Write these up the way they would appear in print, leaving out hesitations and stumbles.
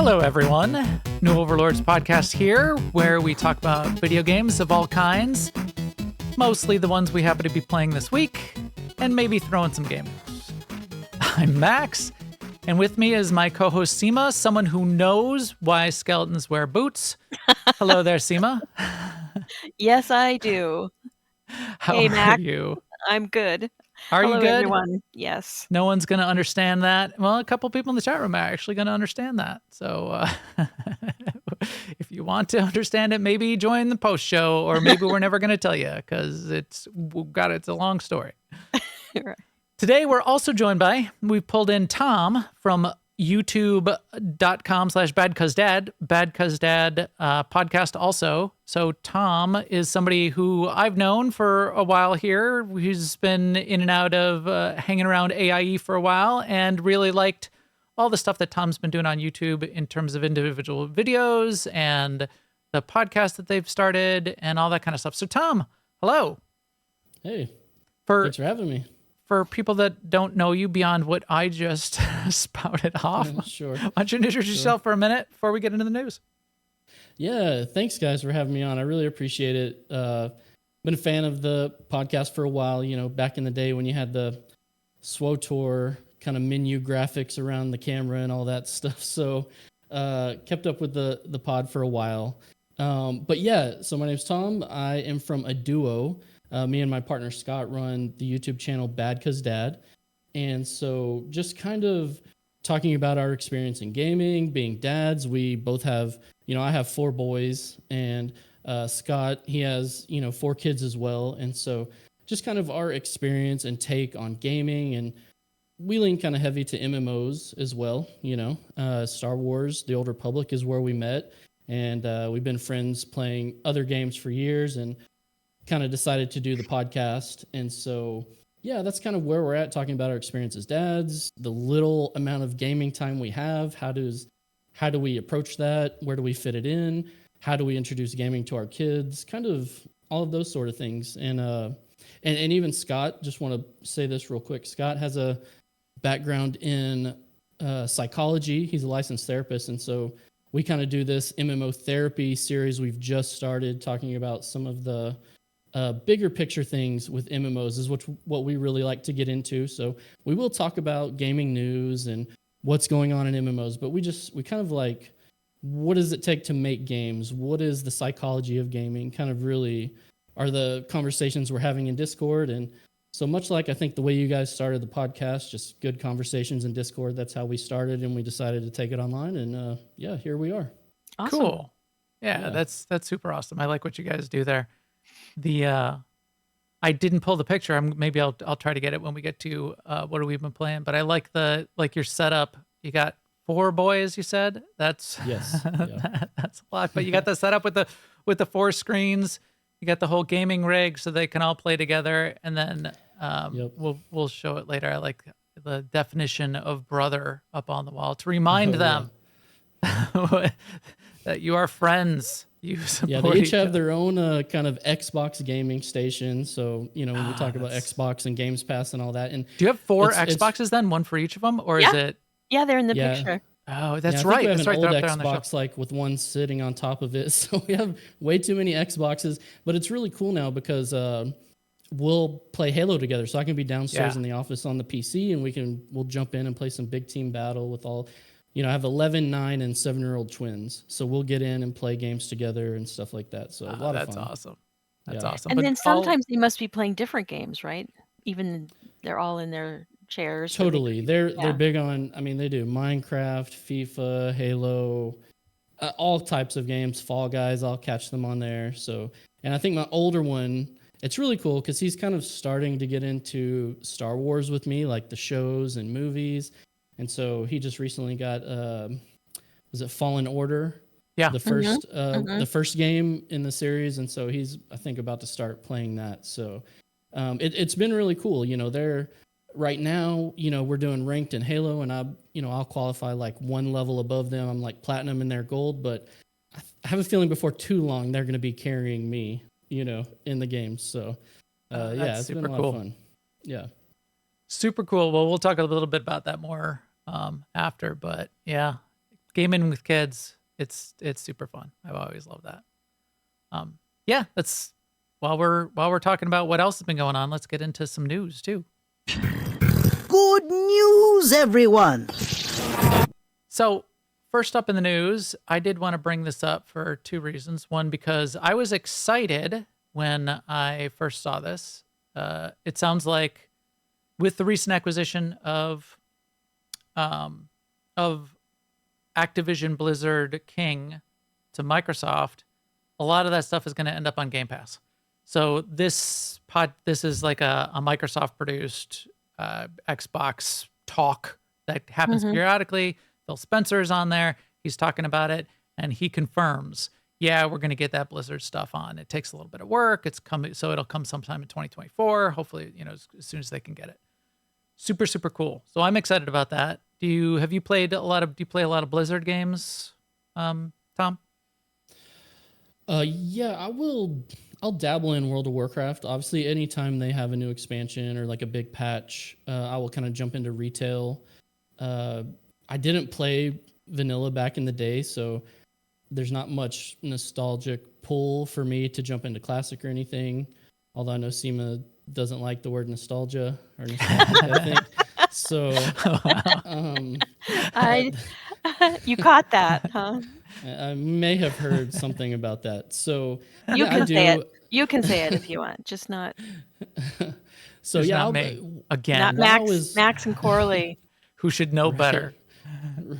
Hello, everyone. New Overlords Podcast here, where we talk about video games of all kinds, mostly the ones we happen to be playing this week, and maybe throw in some game news. I'm Max, and with me is my co-host Sema, someone who knows why skeletons wear boots. Hello there, Sema. Yes, I do. How Hey, are Max. you? I'm good. Are Hello, you good? everyone. Yes. No one's going to understand that. Well, a couple people in the chat room are actually going to understand that. So if you want to understand it, maybe join the post show, or maybe we're never going to tell you because it's a long story. Right. Today, we're also joined by, we've pulled in Tom from youtube.com/BadCuzDad, BadCuzDad podcast also. So Tom is somebody who I've known for a while here, who's been in and out of hanging around AIE for a while, and really liked all the stuff that Tom's been doing on YouTube in terms of individual videos and the podcast that they've started and all that kind of stuff. So Tom, hello. Hey, thanks for having me. For people that don't know you beyond what I just spouted off, Sure. Why don't you introduce yourself for a minute before we get into the news? Yeah, thanks guys for having me on. I really appreciate it. Been a fan of the podcast for a while, back in the day when you had the SWTOR kind of menu graphics around the camera and all that stuff. So kept up with the pod for a while. But yeah, so my name's Tom. I am from a duo. Me and my partner Scott run the YouTube channel BadCuzDad. And so just kind of talking about our experience in gaming, being dads. We both have, I have 4 boys, and Scott, he has, 4 kids as well. And so just kind of our experience and take on gaming, and we lean kind of heavy to MMOs as well. Star Wars, The Old Republic is where we met, and we've been friends playing other games for years, and kind of decided to do the podcast. And so, yeah, that's kind of where we're at, talking about our experience as dads, the little amount of gaming time we have. How do we approach that? Where do we fit it in? How do we introduce gaming to our kids? Kind of all of those sort of things. And even Scott, just want to say this real quick. Scott has a background in psychology. He's a licensed therapist. And so we kind of do this MMO therapy series we've just started, talking about some of the bigger picture things with MMOs is what we really like to get into. So we will talk about gaming news and what's going on in MMOs, but we kind of like, what does it take to make games? What is the psychology of gaming? Kind of really are the conversations we're having in Discord. And so much like I think the way you guys started the podcast, just good conversations in Discord. That's how we started, and we decided to take it online. And yeah, here we are. Awesome. Cool. Yeah, that's super awesome. I like what you guys do there. I didn't pull the picture. Maybe I'll try to get it when we get to what we've been playing. But I like your setup. You got 4 boys, you said? That's yes. Yeah. That's a lot. But you got the setup with the 4 screens. You got the whole gaming rig so they can all play together. And then we'll show it later. I like the definition of brother up on the wall to remind them that you are friends. Yeah, they each have their own kind of Xbox gaming station. So, when we talk about Xbox and Games Pass and all that. And do you have 4 Xboxes then? One for each of them? Or is it? Yeah, they're in the picture. Oh, that's I right. We have that's an right. old Xbox, like with one sitting on top of it. So we have way too many Xboxes. But it's really cool now because we'll play Halo together. So I can be downstairs in the office on the PC, and we'll jump in and play some big team battle with all. I have 11, 9, and 7-year-old twins. So we'll get in and play games together and stuff like that. So a lot of fun. That's awesome. That's awesome. And then sometimes they must be playing different games, right? Even they're all in their chairs. Totally. They're big on, they do Minecraft, FIFA, Halo, all types of games, Fall Guys. I'll catch them on there. So, and I think my older one, it's really cool because he's kind of starting to get into Star Wars with me, like the shows and movies. And so he just recently got, was it Fallen Order? Yeah. The first, the first game in the series. And so he's, I think, about to start playing that. So it's been really cool. They're right now, we're doing ranked in Halo, and I'll qualify like 1 level above them. I'm like platinum in their gold, but I have a feeling before too long, they're going to be carrying me, in the game. So it's been a lot of fun. Yeah. Super cool. Well, we'll talk a little bit about that more after, but yeah, gaming with kids, it's super fun. I've always loved that. Yeah, that's while we're talking about what else has been going on, let's get into some news too. Good news, everyone! So, first up in the news, I did want to bring this up for two reasons. One, because I was excited when I first saw this. It sounds like with the recent acquisition of Activision Blizzard King to Microsoft, a lot of that stuff is going to end up on Game Pass. So this is like a Microsoft produced Xbox talk that happens periodically. Phil Spencer is on there. He's talking about it, and he confirms, yeah, we're going to get that Blizzard stuff on. It takes a little bit of work. It's coming, so it'll come sometime in 2024. Hopefully, as soon as they can get it. Super, super cool. So I'm excited about that. Do you play a lot of Blizzard games, Tom? Yeah, I'll dabble in World of Warcraft. Obviously, anytime they have a new expansion or like a big patch, I will kind of jump into retail. I didn't play vanilla back in the day, so there's not much nostalgic pull for me to jump into classic or anything. Although I know Sema doesn't like the word nostalgia or nostalgic, I think. So, You caught that, huh? I may have heard something about that. So You yeah, can I do. say it. You can say it if you want, just not So Just yeah, not me again. not Max and Corley. Who should know better?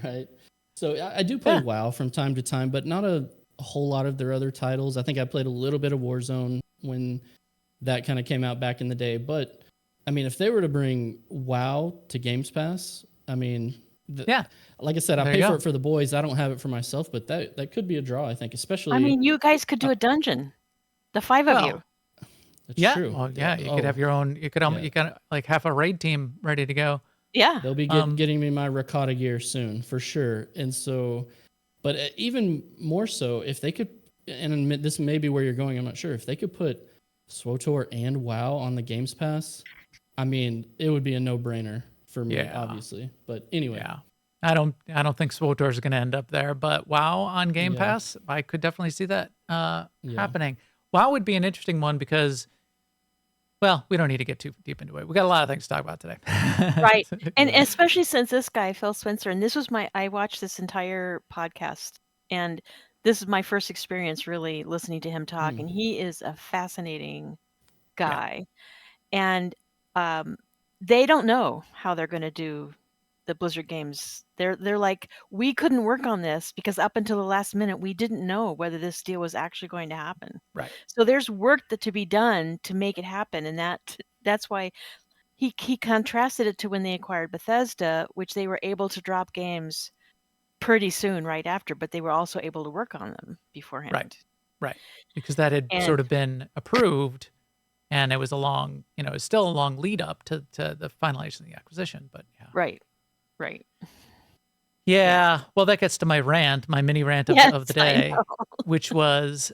Right. So I do play WoW from time to time, but not a whole lot of their other titles. I think I played a little bit of Warzone when that kind of came out back in the day. But I mean, if they were to bring WoW to Games Pass, I mean, like I said, I pay for it for the boys. I don't have it for myself, but that could be a draw, I think, especially. I mean, you guys could do a dungeon, the five of you. That's true. Well, yeah, you could have your own. You got like half a raid team ready to go. Yeah, they'll be getting me my Ricotta gear soon for sure. And so, but even more so, if they could, and this may be where you're going, I'm not sure. If they could put SWTOR and WoW on the Games Pass, I mean, it would be a no-brainer for me, obviously. But anyway, I don't think SWTOR is going to end up there, but WoW on Game Pass, I could definitely see that happening. WoW would be an interesting one because, well, we don't need to get too deep into it. We got a lot of things to talk about today. Right. And especially since this guy, Phil Spencer, and this was I watched this entire podcast, and this is my first experience really listening to him talk, and he is a fascinating guy. And they don't know how they're going to do the Blizzard games. They're like, we couldn't work on this because up until the last minute, we didn't know whether this deal was actually going to happen. Right. So there's work to be done to make it happen. And that's why he contrasted it to when they acquired Bethesda, which they were able to drop games pretty soon right after, but they were also able to work on them beforehand. Right. Because that had sort of been approved. And it was it's still a long lead up to the finalization of the acquisition, but yeah. Right. Yeah. Well, that gets to my mini rant of the day, which was,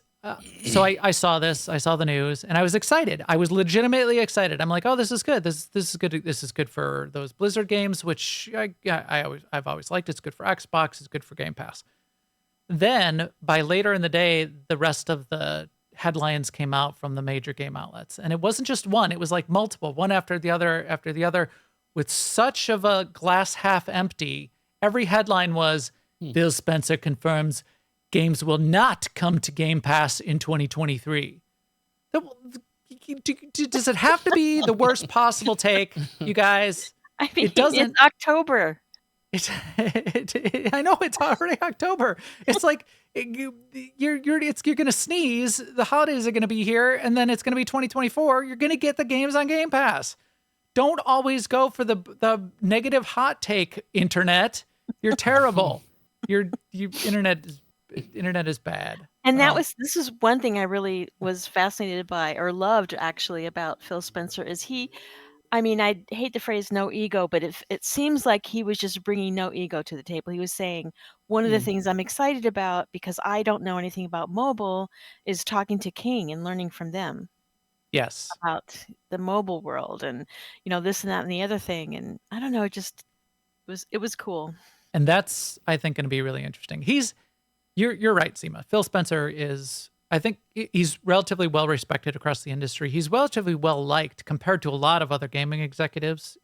so I saw this, I saw the news, and I was excited. I was legitimately excited. I'm like, oh, this is good. This is good. This is good for those Blizzard games, which I've always liked. It's good for Xbox. It's good for Game Pass. Then by later in the day, the rest of the headlines came out from the major game outlets, and it wasn't just one. It was like multiple, one after the other, with such of a glass half empty. Every headline was, Phil Spencer confirms games will not come to Game Pass in 2023. Does it have to be the worst possible take, you guys? I mean, it doesn't. It's October. I know it's already October. It's like you're going to sneeze. The holidays are going to be here, and then it's going to be 2024. You're going to get the games on Game Pass. Don't always go for the negative hot take, internet. You're terrible. Internet is bad. And this is one thing I really was fascinated by, or loved actually, about Phil Spencer is I hate the phrase no ego, but it seems like he was just bringing no ego to the table. He was saying, one of the things I'm excited about, because I don't know anything about mobile, is talking to King and learning from them. Yes. About the mobile world and, this and that and the other thing. And I don't know, it was cool. And that's, I think, going to be really interesting. You're right, Sema. Phil Spencer is, I think he's relatively well respected across the industry. He's relatively well liked compared to a lot of other gaming executives.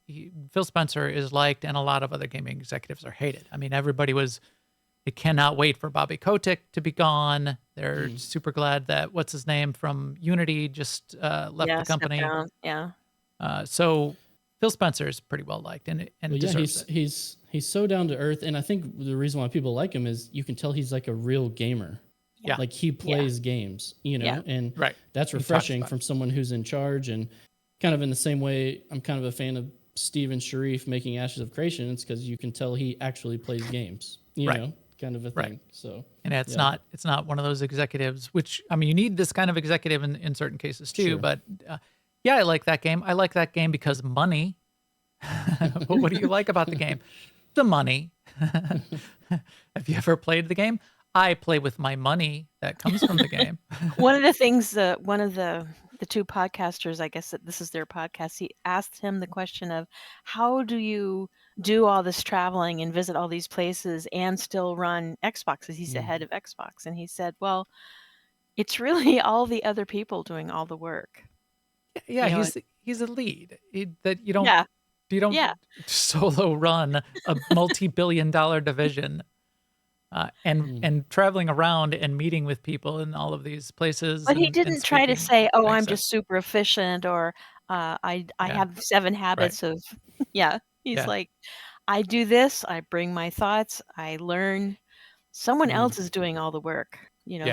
Phil Spencer is liked, and a lot of other gaming executives are hated. I mean, they cannot wait for Bobby Kotick to be gone. They're super glad that what's his name from Unity just left the company. Stepped down. Yeah. So Phil Spencer is pretty well liked, and deserves it. He's so down to earth, and I think the reason why people like him is you can tell he's like a real gamer. Yeah. Like he plays games, and Right. that's refreshing from someone who's in charge. And kind of in the same way, I'm kind of a fan of Steven Sharif making Ashes of Creation. It's because you can tell he actually plays games, you know, kind of a thing. Right. So, and it's not one of those executives, which, I mean, you need this kind of executive in certain cases too, Sure. but I like that game. I like that game because money. But what do you like about the game? The money. Have you ever played the game? I play with my money that comes from the game. One of the things, one of the two podcasters, I guess that this is their podcast, he asked him the question of, how do you do all this traveling and visit all these places and still run Xbox? Because he's the head of Xbox. And he said, well, it's really all the other people doing all the work. Yeah, he's a lead. You don't solo run a multi-billion-dollar division. And traveling around and meeting with people in all of these places. But he didn't try to say, "Oh, I'm except- just super efficient," or I have 7 habits of." Yeah, he's like, "I do this. I bring my thoughts. I learn. Someone else is doing all the work.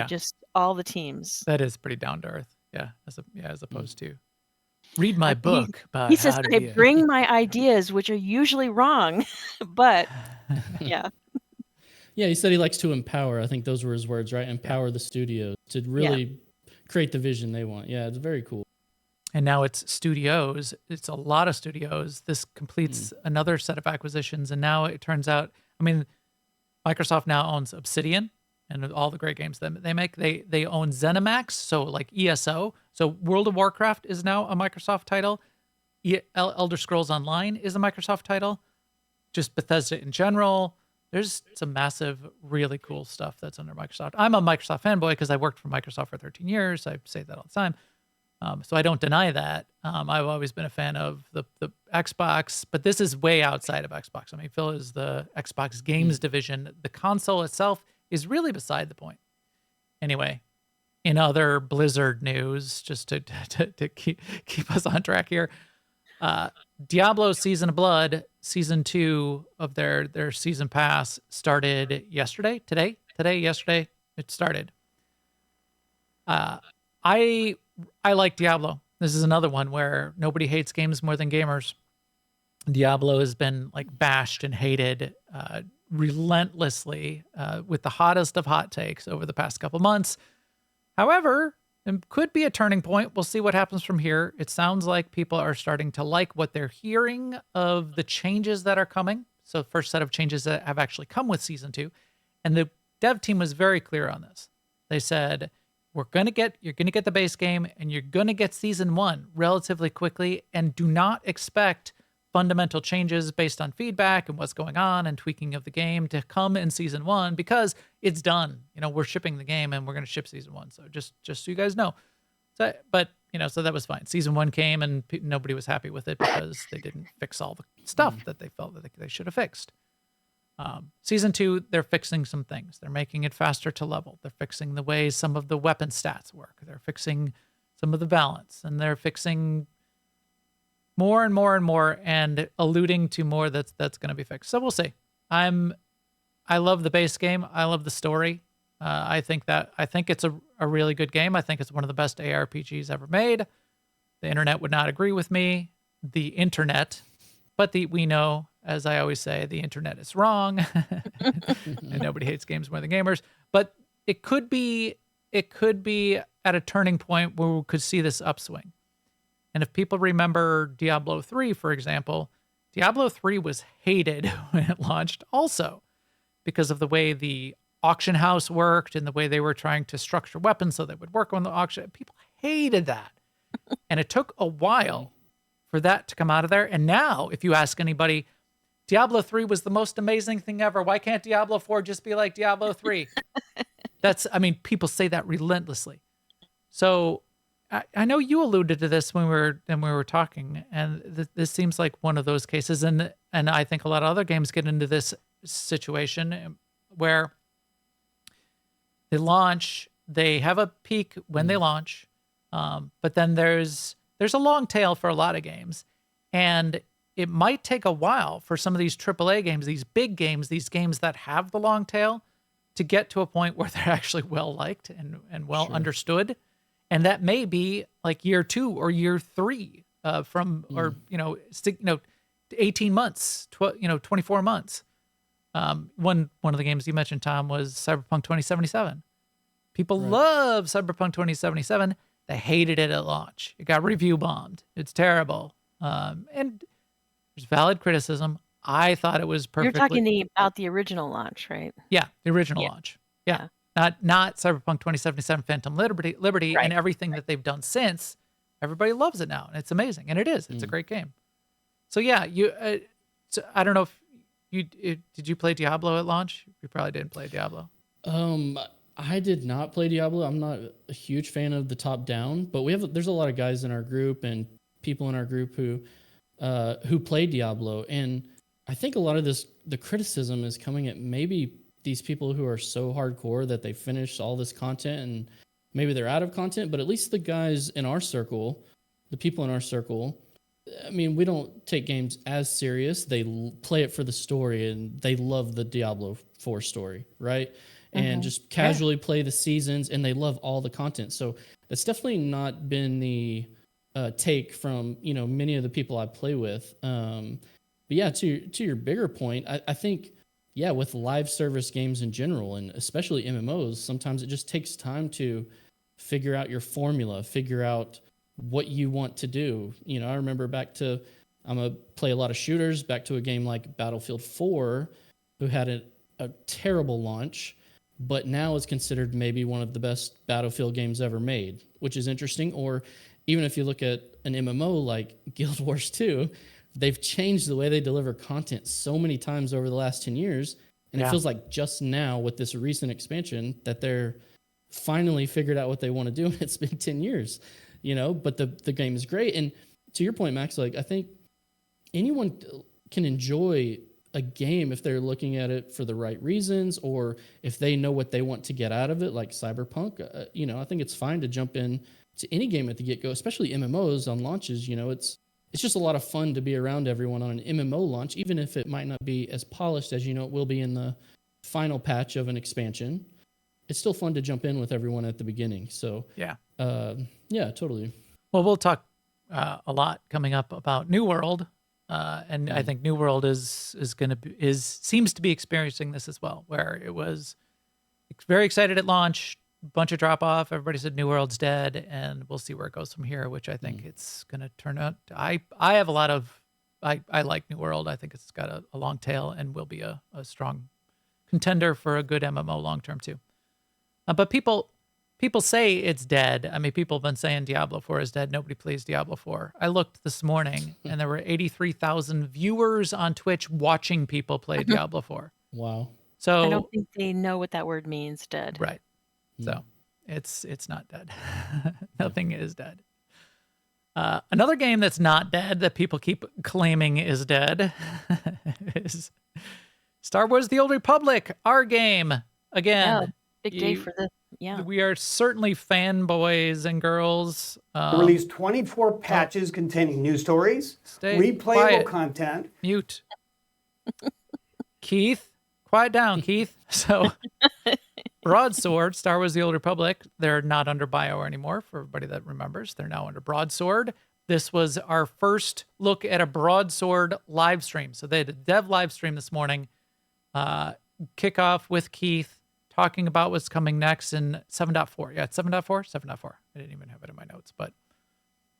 Just all the teams." That is pretty down to earth. Yeah, as opposed to read my book. He says, "I bring my ideas, which are usually wrong, but yeah." Yeah, he said he likes to empower. I think those were his words, right? Empower the studios to really create the vision they want. Yeah, it's very cool. And now it's studios. It's a lot of studios. This completes another set of acquisitions. And now it turns out, I mean, Microsoft now owns Obsidian and all the great games that they make. They own ZeniMax, so like ESO. So World of Warcraft is now a Microsoft title. Elder Scrolls Online is a Microsoft title. Just Bethesda in general. There's some massive, really cool stuff that's under Microsoft. I'm a Microsoft fanboy because I worked for Microsoft for 13 years. I say that all the time. So I don't deny that. I've always been a fan of the Xbox, but this is way outside of Xbox. I mean, Phil is the Xbox games division. The console itself is really beside the point. Anyway, in other Blizzard news, just to keep us on track here, Diablo Season of Blood, Season 2 of their Season Pass started yesterday. Yesterday, it started. I like Diablo. This is another one where nobody hates games more than gamers. Diablo has been like bashed and hated relentlessly with the hottest of hot takes over the past couple months. However, it could be a turning point. We'll see what happens from here. It sounds like people are starting to like what they're hearing of the changes that are coming. So first set of changes that have actually come with Season 2. And the dev team was very clear on this. They said, you're going to get the base game and you're going to get Season 1 relatively quickly, and do not expect fundamental changes based on feedback and what's going on and tweaking of the game to come in Season 1 because it's done. We're shipping the game and we're going to ship Season 1. So just so you guys know. So that was fine. Season 1 came and nobody was happy with it because they didn't fix all the stuff that they felt that they should have fixed. Season 2, they're fixing some things. They're making it faster to level. They're fixing the way some of the weapon stats work. They're fixing some of the balance, and they're fixing more and more and more, and alluding to more that's going to be fixed. So we'll see. I love the base game. I love the story. I think it's a really good game. I think it's one of the best ARPGs ever made. The internet would not agree with me. The internet, but we know, as I always say, the internet is wrong, and nobody hates games more than gamers. But it could be at a turning point where we could see this upswing. And if people remember Diablo 3, for example, Diablo 3 was hated when it launched also because of the way the auction house worked and the way they were trying to structure weapons so they would work on the auction. People hated that. And it took a while for that to come out of there. And now, if you ask anybody, Diablo 3 was the most amazing thing ever. Why can't Diablo 4 just be like Diablo 3? People say that relentlessly. So I know you alluded to this when we were talking, and this seems like one of those cases. And I think a lot of other games get into this situation where they launch, they have a peak when they launch, but then there's a long tail for a lot of games, and it might take a while for some of these AAA games, these big games, these games that have the long tail, to get to a point where they're actually well liked and well understood. And that may be like year 2 or year 3 or 18 months, 24 months. One of the games you mentioned, Tom, was Cyberpunk 2077. People love Cyberpunk 2077. They hated it at launch. It got review bombed. It's terrible. And there's valid criticism. I thought it was perfectly... You're talking about the original launch, right? Yeah, the original launch. Yeah. Not Cyberpunk 2077 Phantom Liberty and everything that they've done since. Everybody loves it now, and it's amazing. And it is. It's a great game. So yeah, so I don't know if did you play Diablo at launch? You probably didn't play Diablo. I did not play Diablo. I'm not a huge fan of the top down, but there's a lot of guys in our group and people in our group who play Diablo, and I think a lot of the criticism is coming at maybe these people who are so hardcore that they finish all this content and maybe they're out of content, but at least the guys in our circle, the people in our circle, I mean, we don't take games as serious. They play it for the story, and they love the Diablo 4 story, right? And just casually play the seasons, and they love all the content. So that's definitely not been the take from many of the people I play with. But yeah, to your bigger point, I think with live service games in general, and especially MMOs, sometimes it just takes time to figure out your formula, figure out what you want to do. I remember I'm gonna play a lot of shooters, back to a game like Battlefield 4, who had a terrible launch, but now is considered maybe one of the best Battlefield games ever made, which is interesting. Or even if you look at an MMO like Guild Wars 2, they've changed the way they deliver content so many times over the last 10 years. And it feels like just now with this recent expansion that they're finally figured out what they want to do. And it's been 10 years, but the game is great. And to your point, Max, like I think anyone can enjoy a game if they're looking at it for the right reasons, or if they know what they want to get out of it, like Cyberpunk. I think it's fine to jump in to any game at the get-go, especially MMOs on launches. It's just a lot of fun to be around everyone on an MMO launch, even if it might not be as polished as it will be in the final patch of an expansion. It's still fun to jump in with everyone at the beginning. So yeah, totally. Well, we'll talk a lot coming up about New World, and I think New World seems to be experiencing this as well, where it was very excited at launch. Bunch of drop off. Everybody said New World's dead, and we'll see where it goes from here, which I think it's going to turn out. I have a lot of, I like New World. I think it's got a long tail and will be a strong contender for a good MMO long term too. But people say it's dead. I mean, people have been saying Diablo 4 is dead. Nobody plays Diablo 4. I looked this morning, and there were 83,000 viewers on Twitch watching people play Diablo 4. Wow. So I don't think they know what that word means, dead. Right. So it's not dead. Nothing is dead. Another game that's not dead that people keep claiming is dead is Star Wars: The Old Republic, our game. Again. Yeah, big day for this. Yeah. We are certainly fanboys and girls. Released 24 patches containing new stories, replayable quiet. content. Mute. Keith, quiet down, Keith. So Broadsword, Star Wars: The Old Republic, they're not under BioWare anymore, for everybody that remembers. They're now under Broadsword. This was our first look at a Broadsword live stream. So they had a dev live stream this morning, kickoff with Keith, talking about what's coming next in 7.4. Yeah, it's 7.4? 7.4. I didn't even have it in my notes, but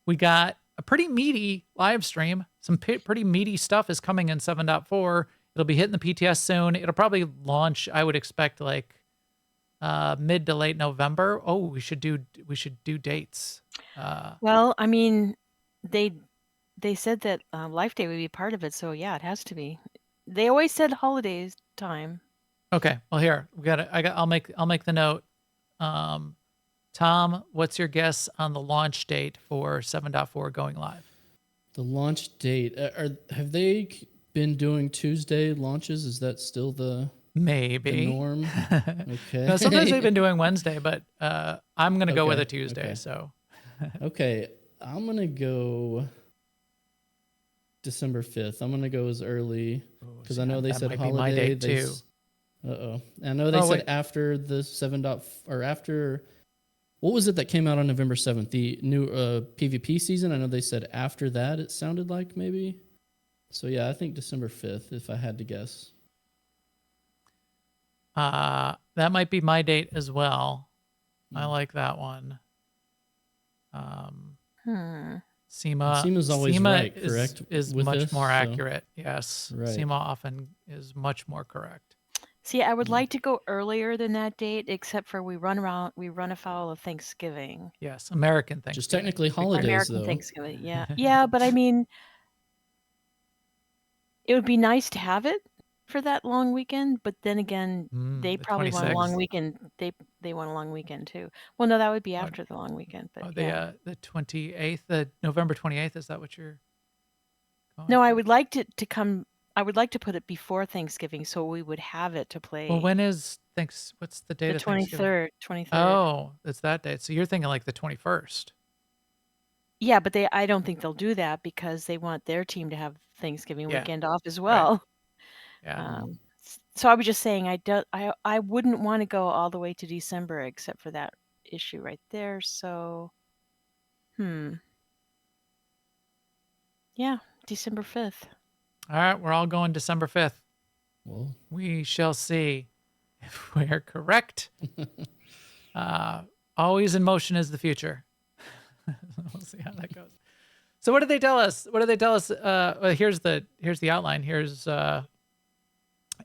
we got a pretty meaty live stream. Some pretty meaty stuff is coming in 7.4. It'll be hitting the PTS soon. It'll probably launch, I would expect, like mid to late November. Oh, we should do dates. Well, I mean, they said that Life Day would be part of it, so yeah, it has to be. They always said holidays time. Okay. Well, here we got. I'll make the note. Tom, what's your guess on the launch date for 7.4 going live? The launch date. Have they been doing Tuesday launches? Is that still the norm? Okay. No, sometimes they've been doing Wednesday, but I'm gonna go with a Tuesday. Okay. So. Okay, I'm gonna go December 5th. I'm gonna go as early because I know they said holiday. My date too. I know they said after the 7. Or after. What was it that came out on November 7th? The new PvP season? I know they said after that, it sounded like maybe. So yeah, I think December 5th, if I had to guess. That might be my date as well. I like that one. Sema's always right, correct? Is much more accurate. Yes. Right. Sema often is much more correct. See, I would like to go earlier than that date, except for we run afoul of Thanksgiving. Yes, American Thanksgiving. Just technically holidays, American though. Thanksgiving, yeah. Yeah, but I mean, it would be nice to have it for that long weekend, but then again, they probably want a 26th. long weekend. They want a long weekend too. Well, no, that would be after the long weekend, but yeah. The 28th, the November 28th, is that what you're going No, for? I would like to come. I would like to put it before Thanksgiving so we would have it to play. Well, when is what's the date the of Thanksgiving? 23rd. Oh, it's that date. So you're thinking like the 21st. Yeah, but I don't think they'll do that because they want their team to have Thanksgiving Yeah. weekend off as well. Yeah. So I was just saying I wouldn't want to go all the way to December except for that issue right there. So, yeah, December 5th. All right, we're all going December 5th. Well, We shall see if we're correct. Always in motion is the future. We'll see how that goes. So what did they tell us? Well, here's the outline. Here's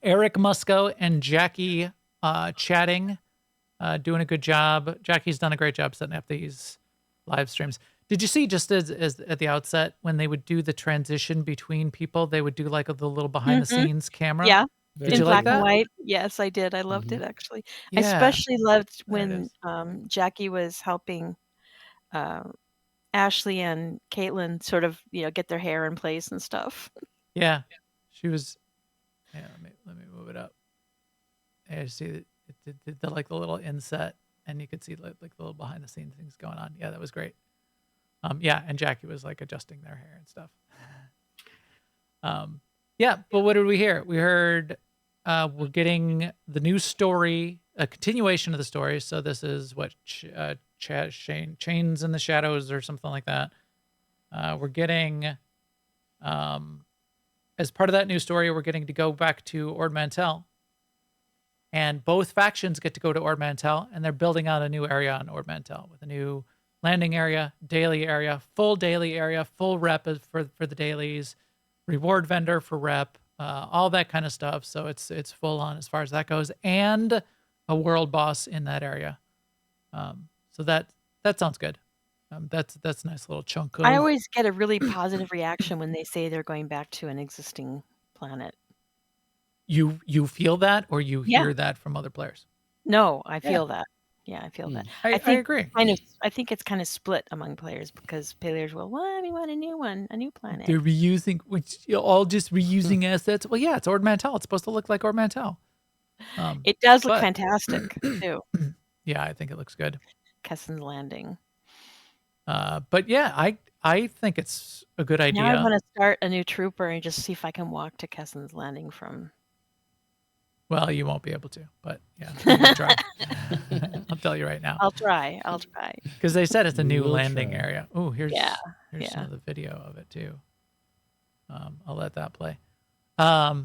Eric Musco and Jackie chatting, doing a good job. Jackie's done a great job setting up these live streams. Did you see just as at the outset when they would do the transition between people, they would do like the little behind the scenes camera? Yeah. Did in you like black and that? white. Yes, I did. I loved it actually. I Yeah. especially loved There it when is. Jackie was helping Ashley and Caitlin sort of, get their hair in place and stuff. Yeah. She was. Yeah. Let me move it up. I see that it did the like the little inset, and you could see like the little behind the scenes things going on. Yeah, that was great. Yeah, and Jackie was like adjusting their hair and stuff. Yeah, but what did we hear? We heard we're getting the new story, a continuation of the story. So this is what Chains in the Shadows or something like that. We're getting, as part of that new story, we're getting to go back to Ord Mantell. And both factions get to go to Ord Mantell, and they're building out a new area on Ord Mantell with a new landing area, daily area, full rep for the dailies, reward vendor for rep, all that kind of stuff. So it's full on as far as that goes, and a world boss in that area. So that sounds good. That's a nice little chunk of. I always get a really positive reaction when they say they're going back to an existing planet. You feel that, or you Yeah. hear that from other players? No, I feel that. Yeah, I feel that. I think agree. I think it's kind of split among players because players will, well, we want a new one, a new planet. They're reusing, all just reusing assets. Well, yeah, it's Ord Mantell. It's supposed to look like Ord Mantell. It does look fantastic too. Yeah, I think it looks good. Kessen's Landing. But yeah, I think it's a good idea. Now I want to start a new trooper and just see if I can walk to Kessen's Landing from. Well, you won't be able to, but yeah, you can try. I'll tell you right now. I'll try. Because they said it's a new We'll landing try. area. Oh, here's Yeah. some of the video of it too. I'll let that play. Yeah,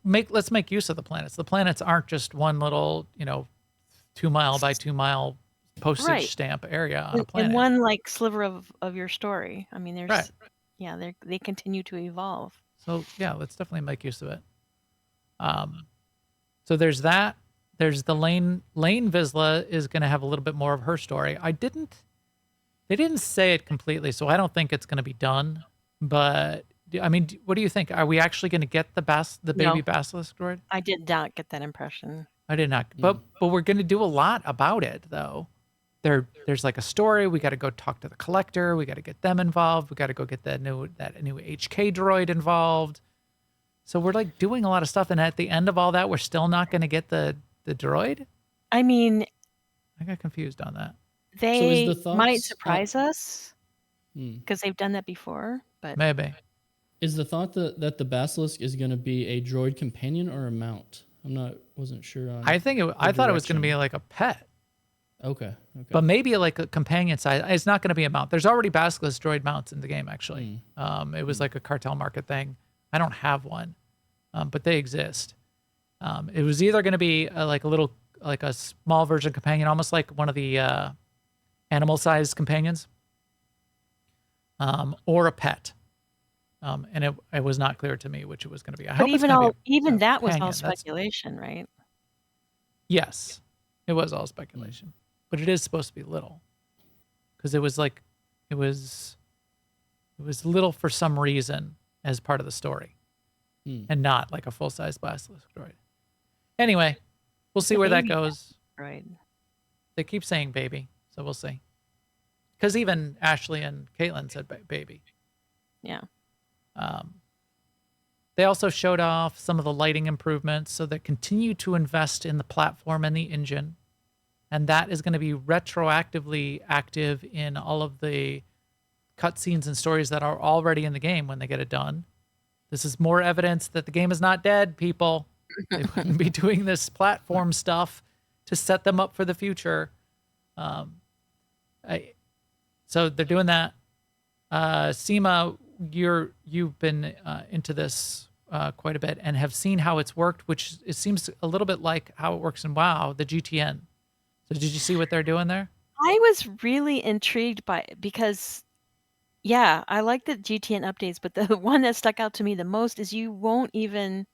let's make use of the planets. The planets aren't just one little 2 mile by 2 mile postage stamp area on a planet. And one like sliver of your story. I mean, there's Right. Yeah, they continue to evolve. So yeah, let's definitely make use of it. So there's that. There's the Lane Vizsla is going to have a little bit more of her story. They didn't say it completely, so I don't think it's going to be done. But I mean, what do you think? Are we actually going to get the baby No, basilisk droid? I did not get that impression. I did not, but we're going to do a lot about it though. There's like a story. We got to go talk to the collector. We got to get them involved. We got to go get that new HK droid involved. So we're like doing a lot of stuff, and at the end of all that, we're still not going to get the droid. I mean, I got confused on that. they is the might thoughts surprise us because they've done that before, but Maybe. Is the thought that the basilisk is going to be a droid companion or a mount? Wasn't sure on. I thought it was going to be direction. like a pet, Okay. but maybe like a companion size. It's not going to be a mount. There's already basilisk droid mounts in the game, actually. It was like a cartel market thing. I don't have one, but they exist. It was either going to be like a small version companion, almost like one of the animal-sized companions, or a pet. And it was not clear to me which it was going to be. I hope it's gonna be a that was all companion. That's- speculation, right? Yes, it was all speculation, but it is supposed to be little, because it was little for some reason as part of the story, and not like a full-size basilisk droid. Anyway, we'll see where that baby goes. Right. They keep saying baby, so we'll see. Because even Ashley and Caitlin said baby. Yeah. They also showed off some of the lighting improvements, so they continue to invest in the platform and the engine, and that is going to be retroactively active in all of the cutscenes and stories that are already in the game when they get it done. This is more evidence that the game is not dead, people. They wouldn't be doing this platform stuff to set them up for the future. So they're doing that. Sema, you've been into this quite a bit and have seen how it's worked, which it seems a little bit like how it works in WoW, the GTN. So did you see what they're doing there? I was really intrigued by it because, yeah, I like the GTN updates, but the one that stuck out to me the most is you won't even,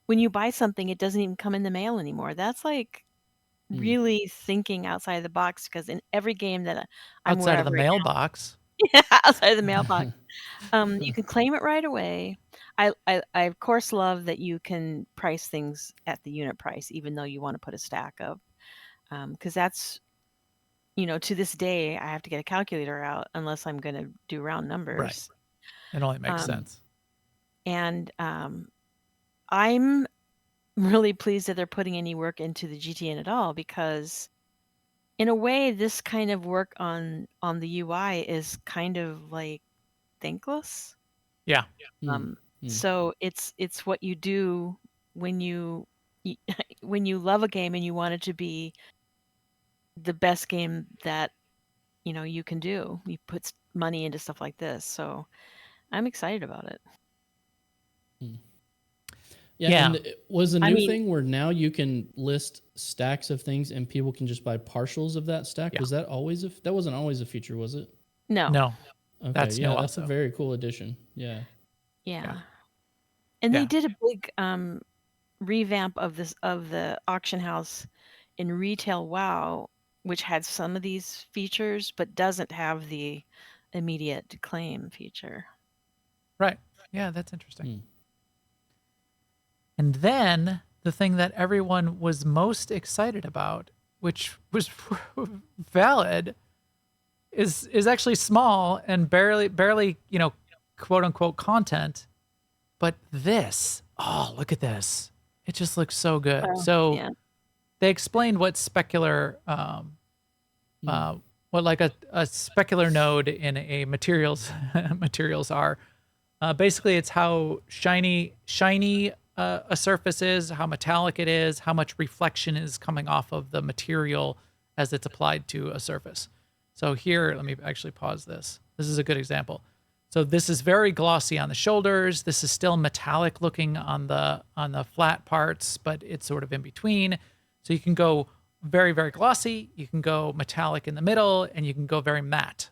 when you buy something, it doesn't even come in the mail anymore. That's like really thinking outside of the box, because in every game that I'm Outside of the aware of right now, mailbox. outside of the mailbox, you can claim it right away. I of course love that you can price things at the unit price, even though you want to put a stack of, because that's, to this day, I have to get a calculator out unless I'm going to do round numbers. Right. It only makes sense. And I'm really pleased that they're putting any work into the GTN at all, because in a way, this kind of work on the UI is kind of like thankless. Yeah. So it's what you do when you when you love a game and you want it to be the best game that you can do. You put money into stuff like this, so I'm excited about it. Yeah. And it was a new mean- thing where now you can list stacks of things and people can just buy partials of that stack. Yeah. Was that always that wasn't always a feature, was it? No. Okay, That's yeah, new that's a also. very cool addition. Yeah. Yeah. And Yeah. they did a big revamp of the auction house in retail WoW, which had some of these features but doesn't have the immediate claim feature. Right. Yeah, that's interesting. And then the thing that everyone was most excited about, which was valid, is actually small and barely, quote unquote content. But this, look at this. It just looks so good. So yeah. they explained what specular, what like a specular node in a materials are. Basically, it's how shiny a surface is, how metallic it is, how much reflection is coming off of the material as it's applied to a surface. So here, let me actually pause this. This is a good example. So this is very glossy on the shoulders. This is still metallic looking on the flat parts, but it's sort of in between. So you can go very, very glossy. You can go metallic in the middle, and you can go very matte.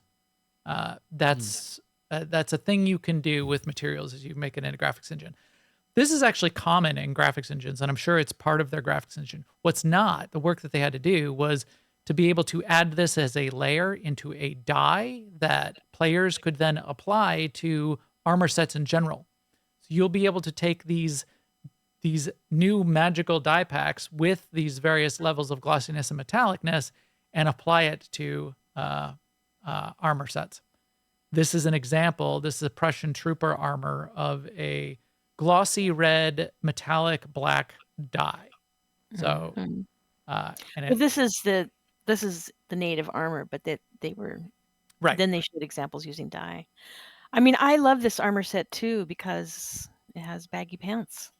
That's a thing you can do with materials as you make it in a graphics engine. This is actually common in graphics engines, and I'm sure it's part of their graphics engine. What's not, the work that they had to do was to be able to add this as a layer into a dye that players could then apply to armor sets in general. So you'll be able to take these new magical die packs with these various levels of glossiness and metallicness and apply it to armor sets. This is an example. This is a Prussian trooper armor of a glossy red metallic black die. So, Mhm. and Well, this is the native armor, but they were right. then they showed examples using dye. I mean, I love this armor set too because it has baggy pants.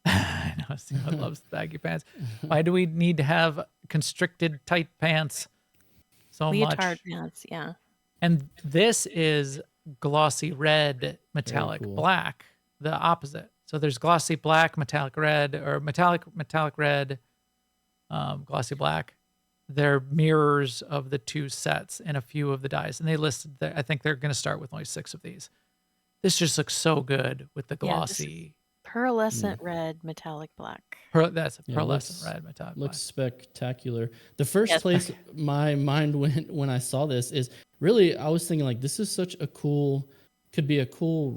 I know Sema loves baggy pants. Why do we need to have constricted tight pants so Leotard much? pants, yeah. And this is glossy red, metallic cool. black, the opposite. So there's glossy black, metallic red, or metallic red, glossy black. They're mirrors of the two sets in a few of the dies. And they listed, I think they're going to start with only 6 of these. This just looks so good with the Yeah, this is glossy. pearlescent red, metallic black. That's a Yeah, pearlescent red, metallic looks black. spectacular. The first Yes. place my mind went when I saw this is really, I was thinking like, this is such a cool, could be a cool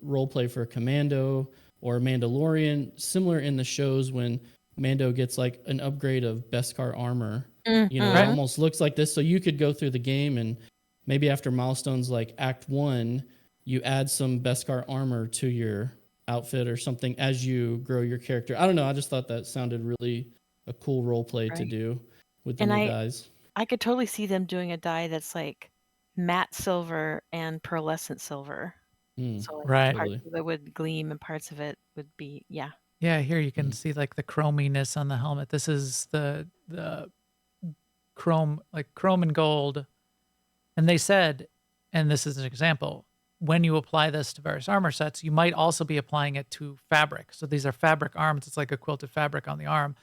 role play for a Commando or a Mandalorian, similar in the shows when Mando gets like an upgrade of Beskar armor. You know, Mhm. it almost looks like this. So you could go through the game and maybe after milestones like Act 1, you add some Beskar armor to your outfit or something as you grow your character. I don't know. I just thought that sounded really a cool role play to Right. do with the And new guys. I could totally see them doing a dye that's like matte silver and pearlescent silver. Mm, So like Right. parts totally. of it would gleam and parts of it would be, yeah. Yeah, here you can Mm. see like the chrominess on the helmet. This is the chrome, like chrome and gold. And they said, and this is an example, when you apply this to various armor sets, you might also be applying it to fabric. So these are fabric arms. It's like a quilted fabric on the arm,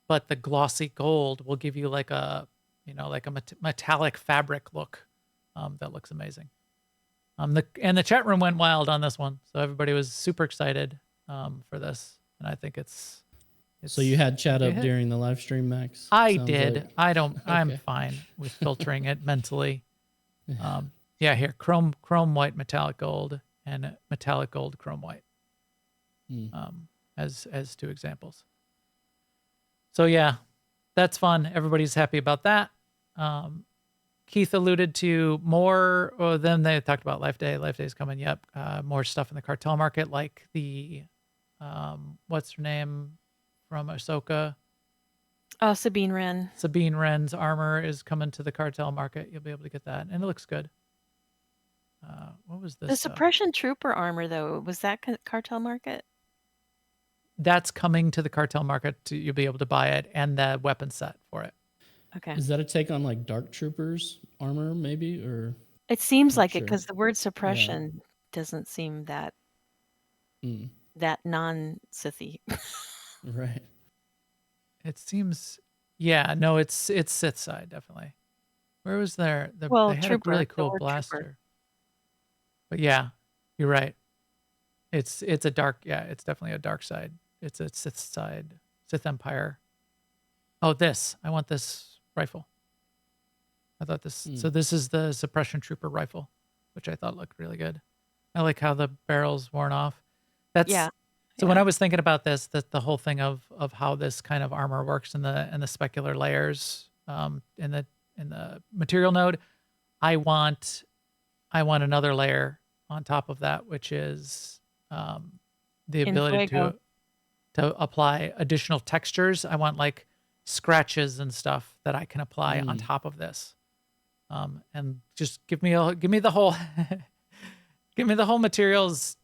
but the glossy gold will give you like a, like a metallic fabric look. That looks amazing. The chat room went wild on this one. So everybody was super excited for this. And I think it's So you had chat a up hit. during the live stream, Max? I Sounds did. like. I'm Okay. fine with filtering it mentally. Yeah, here, chrome white metallic gold and metallic gold chrome white. As 2 examples. So yeah, that's fun. Everybody's happy about that. Keith alluded to more, or then they talked about Life Day. Life Day is coming. Yep. More stuff in the cartel market, like the, what's her name from Ahsoka? Oh, Sabine Wren. Sabine Wren's armor is coming to the cartel market. You'll be able to get that, and it looks good. What was this? The stuff? suppression trooper armor, though, was that cartel market? That's coming to the cartel market. You'll be able to buy it and the weapon set for it. Okay. Is that a take on like Dark Troopers armor, maybe? Or It seems Not like it sure. because the word suppression doesn't seem that that non-Sithy. right? It seems, yeah, no, it's Sith side definitely. Where was there? Well, they had trooper, a really the cool word blaster. trooper. But yeah, you're right. It's a dark. Yeah, it's definitely a dark side. It's a Sith side, Sith Empire. Oh, I want this rifle. I thought this. So this is the suppression trooper rifle, which I thought looked really good. I like how the barrel's worn off. That's Yeah. So when I was thinking about this, the whole thing of how this kind of armor works in the specular layers, in the material node, I want another layer on top of that, which is the In ability Fuego. to apply additional textures. I want like scratches and stuff that I can apply on top of this, and just give me the whole give me the whole materials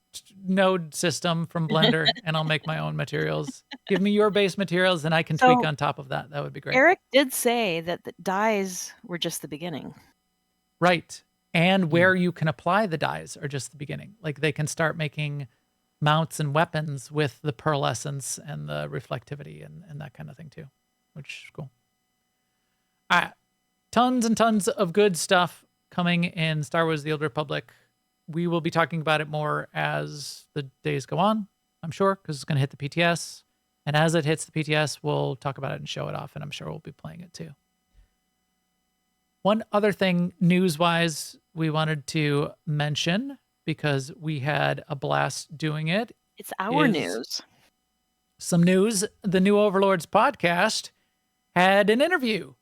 node system from Blender, and I'll make my own materials. Give me your base materials, and I can tweak So- on top of that. That would be great. Eric did say that the dyes were just the beginning. Right. And where you can apply the dyes are just the beginning. Like they can start making mounts and weapons with the pearlescence and the reflectivity and that kind of thing too, which is cool. All right. Tons and tons of good stuff coming in Star Wars The Old Republic. We will be talking about it more as the days go on, I'm sure, because it's going to hit the PTS. And as it hits the PTS, we'll talk about it and show it off, and I'm sure we'll be playing it too. One other thing news-wise we wanted to mention because we had a blast doing it. It's our Is news. some news. The new Overlords podcast had an interview.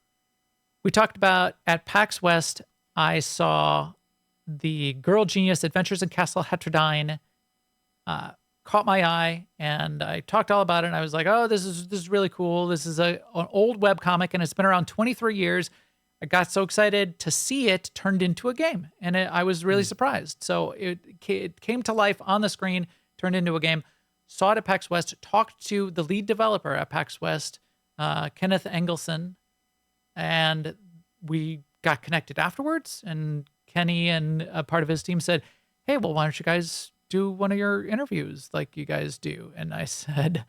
We talked about at PAX West, I saw the Girl Genius Adventures in Castle Heterodyne caught my eye, and I talked all about it, and I was like, oh, this is really cool. This is an old webcomic, and it's been around 23 years. I got so excited to see it turned into a game, and I was really surprised. So it came to life on the screen, turned into a game. Saw it at PAX West, talked to the lead developer at PAX West, Kenneth Engelson, and we got connected afterwards, and Kenny and a part of his team said, hey, well, why don't you guys do one of your interviews like you guys do? And I said,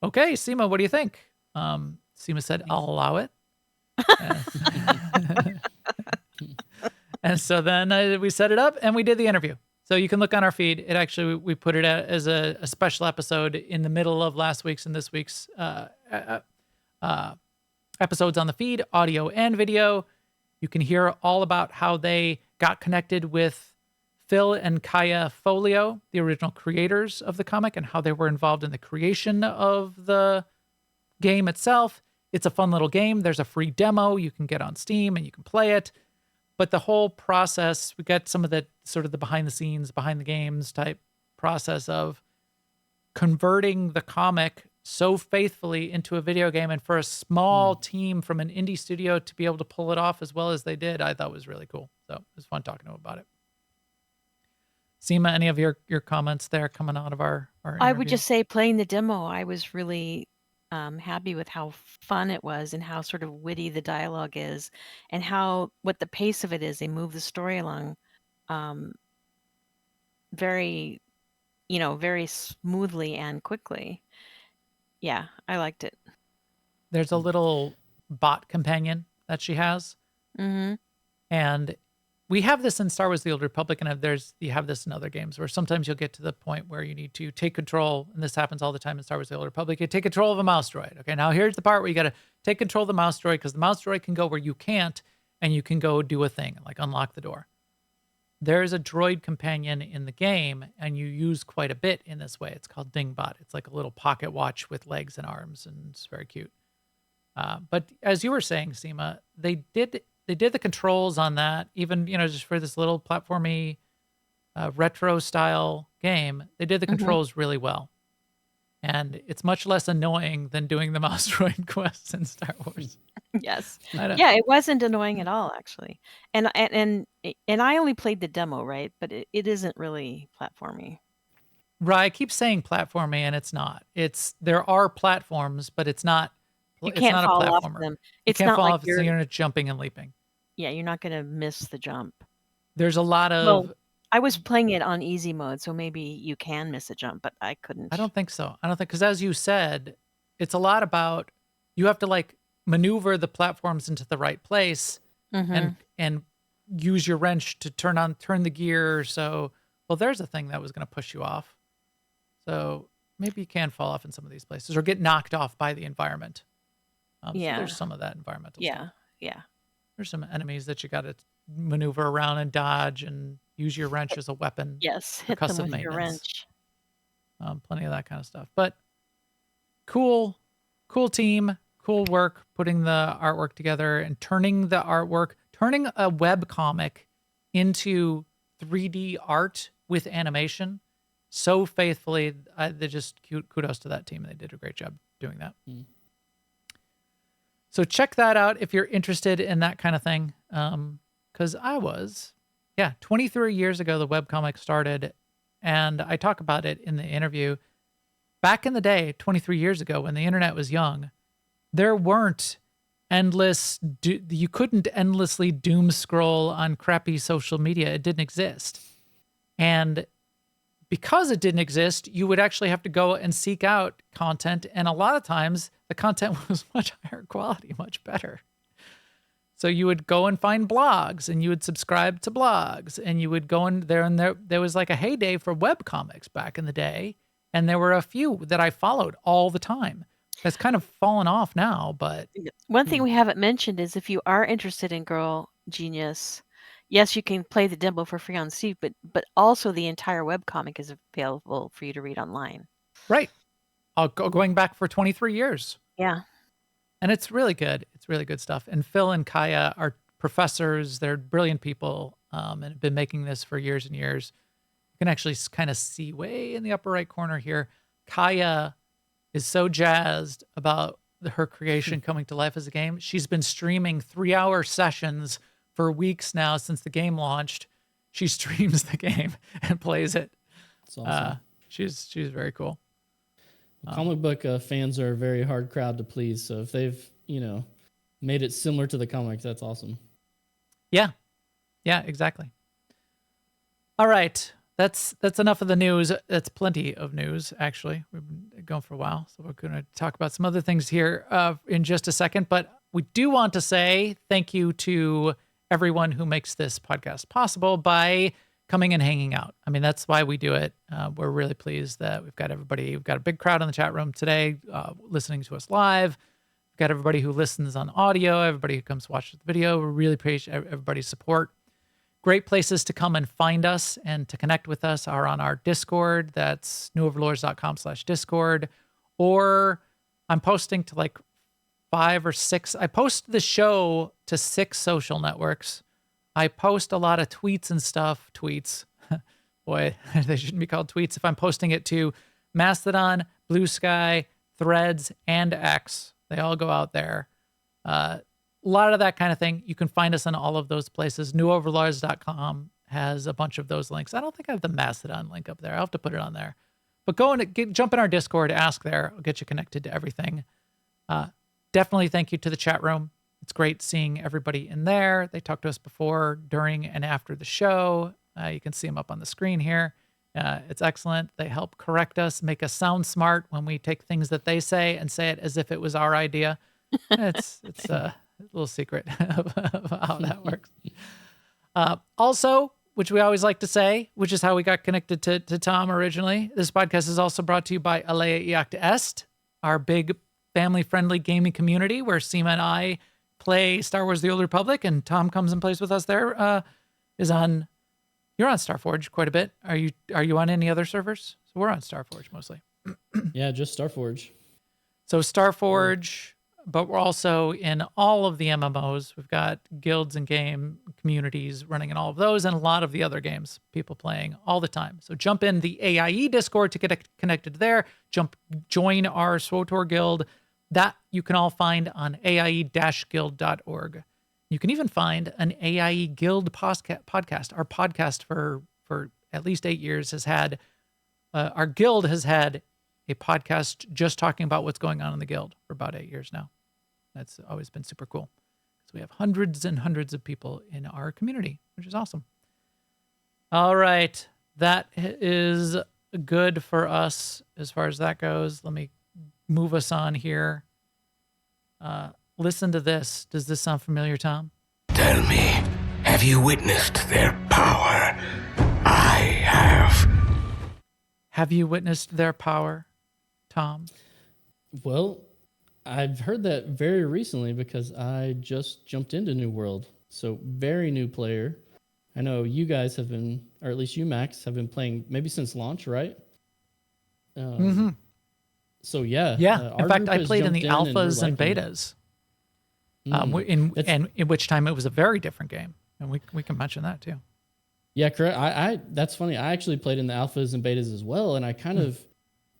okay, Sema, what do you think? Sema said, I'll allow it. And so then we set it up and we did the interview. So you can look on our feed. It actually, we put it out as a special episode in the middle of last week's and this week's episodes on the feed, audio and video. You can hear all about how they got connected with Phil and Kaya Folio, the original creators of the comic, and how they were involved in the creation of the game itself. It's a fun little game. There's a free demo you can get on Steam and you can play it. But the whole process, we got some of the sort of the behind the scenes, behind the games type process of converting the comic so faithfully into a video game, and for a small team from an indie studio to be able to pull it off as well as they did, I thought was really cool. So it was fun talking to them about it. Sema, any of your comments there coming out of our interview? I would just say, playing the demo, I was really happy with how fun it was and how sort of witty the dialogue is, and what the pace of it is. They move the story along very smoothly and quickly. Yeah, I liked it. There's a little bot companion that she has. Mm-hmm. And we have this in Star Wars: The Old Republic, and you have this in other games where sometimes you'll get to the point where you need to take control, and this happens all the time in Star Wars: The Old Republic. You take control of a mouse droid. Okay, now here's the part where you got to take control of the mouse droid, because the mouse droid can go where you can't, and you can go do a thing, like unlock the door. There's a droid companion in the game, and you use quite a bit in this way. It's called Dingbot. It's like a little pocket watch with legs and arms, and it's very cute. But as you were saying, Sema, they did the controls on that, even, just for this little platformy, retro style game, they did the controls really well. And it's much less annoying than doing the mouse droid quests in Star Wars. Yes. Yeah, it wasn't annoying at all, actually. And I only played the demo, right? But it isn't really platformy. Right. I keep saying platformy, and it's not. There are platforms, but it's not. You it's can't not fall a off platformer. them. You It's can't not fall like off. You're not jumping and leaping. Yeah, you're not going to miss the jump. There's a lot of. Well, I was playing it on easy mode, so maybe you can miss a jump, but I couldn't. I don't think so. Because as you said, it's a lot about, you have to maneuver the platforms into the right place and use your wrench to turn the gear. So, well, there's a thing that was going to push you off. So maybe you can fall off in some of these places or get knocked off by the environment. So there's some of that environmental stuff. Yeah. There's some enemies that you got to maneuver around and dodge and use your wrench as a weapon. Yes, hit them with your wrench. Plenty of that kind of stuff. But cool team, cool work putting the artwork together and turning a web comic into 3D art with animation so faithfully. They just kudos to that team. They did a great job doing that. So check that out if you're interested in that kind of thing. Because 23 years ago, the webcomic started, and I talk about it in the interview. Back in the day, 23 years ago, when the internet was young, there weren't you couldn't endlessly doom scroll on crappy social media. It didn't exist. And because it didn't exist, you would actually have to go and seek out content. And a lot of times the content was much higher quality, much better. So you would go and find blogs, and you would subscribe to blogs, and you would go in there, and there was like a heyday for webcomics back in the day. And there were a few that I followed all the time. It's kind of fallen off now, but one thing we haven't mentioned is, if you are interested in Girl Genius, yes, you can play the demo for free on Steam, but also the entire webcomic is available for you to read online. Right. Going back for 23 years. Yeah. And it's really good. It's really good stuff. And Phil and Kaya are professors. They're brilliant people and have been making this for years and years. You can actually kind of see way in the upper right corner here. Kaya is so jazzed about her creation coming to life as a game. She's been streaming 3-hour sessions for weeks now since the game launched. She streams the game and plays it. That's awesome. She's very cool. Comic book fans are a very hard crowd to please. So if they've, made it similar to the comics, that's awesome. Yeah, exactly. All right. That's enough of the news. That's plenty of news, actually. We've been going for a while, so we're going to talk about some other things here in just a second. But we do want to say thank you to everyone who makes this podcast possible by coming and hanging out. I mean, that's why we do it. We're really pleased that we've got everybody. We've got a big crowd in the chat room today listening to us live. We've got everybody who listens on audio, everybody who comes watch the video. We really appreciate everybody's support. Great places to come and find us and to connect with us are on our Discord. That's newoverlords.com/Discord. Or I'm posting to like 5 or 6. I post the show to 6 social networks. I post a lot of tweets and stuff. Tweets. Boy, they shouldn't be called tweets. If I'm posting it to Mastodon, Blue Sky, Threads, and X, they all go out there. A lot of that kind of thing. You can find us on all of those places. NewOverlords.com has a bunch of those links. I don't think I have the Mastodon link up there. I'll have to put it on there. But go and jump in our Discord, ask there. I'll get you connected to everything. Definitely thank you to the chat room. It's great seeing everybody in there. They talked to us before, during, and after the show. You can see them up on the screen here. It's excellent. They help correct us, make us sound smart when we take things that they say and say it as if it was our idea. It's a little secret of how that works. Also, which we always like to say, which is how we got connected to Tom originally, this podcast is also brought to you by Alea Iacta Est, our big family-friendly gaming community where Sema and I play Star Wars The Old Republic, and Tom comes and plays with us there. You're on Starforge quite a bit. Are you on any other servers? So we're on Starforge mostly. Yeah, just Starforge. So Starforge, but we're also in all of the MMOs. We've got guilds and game communities running in all of those and a lot of the other games people playing all the time. So jump in the AIE Discord to get connected there. Join our SWTOR guild. That you can all find on AIE-guild.org. You can even find an AIE Guild podcast. Our podcast for at least 8 years has had, our guild has had a podcast just talking about what's going on in the guild for about 8 years now. That's always been super cool. So we have hundreds and hundreds of people in our community, which is awesome. All right. That is good for us as far as that goes. Let me move us on here. Listen to this. Does this sound familiar, Tom? Tell me, have you witnessed their power? I have. Have you witnessed their power, Tom? Well, I've heard that very recently because I just jumped into New World. So very new player. I know you guys have been, or at least you, Max, have been playing maybe since launch, right? So yeah. Yeah. In fact, I played in the alphas and betas. In which time it was a very different game, and we can mention that too. Yeah, correct. I that's funny. I actually played in the alphas and betas as well, and I kind of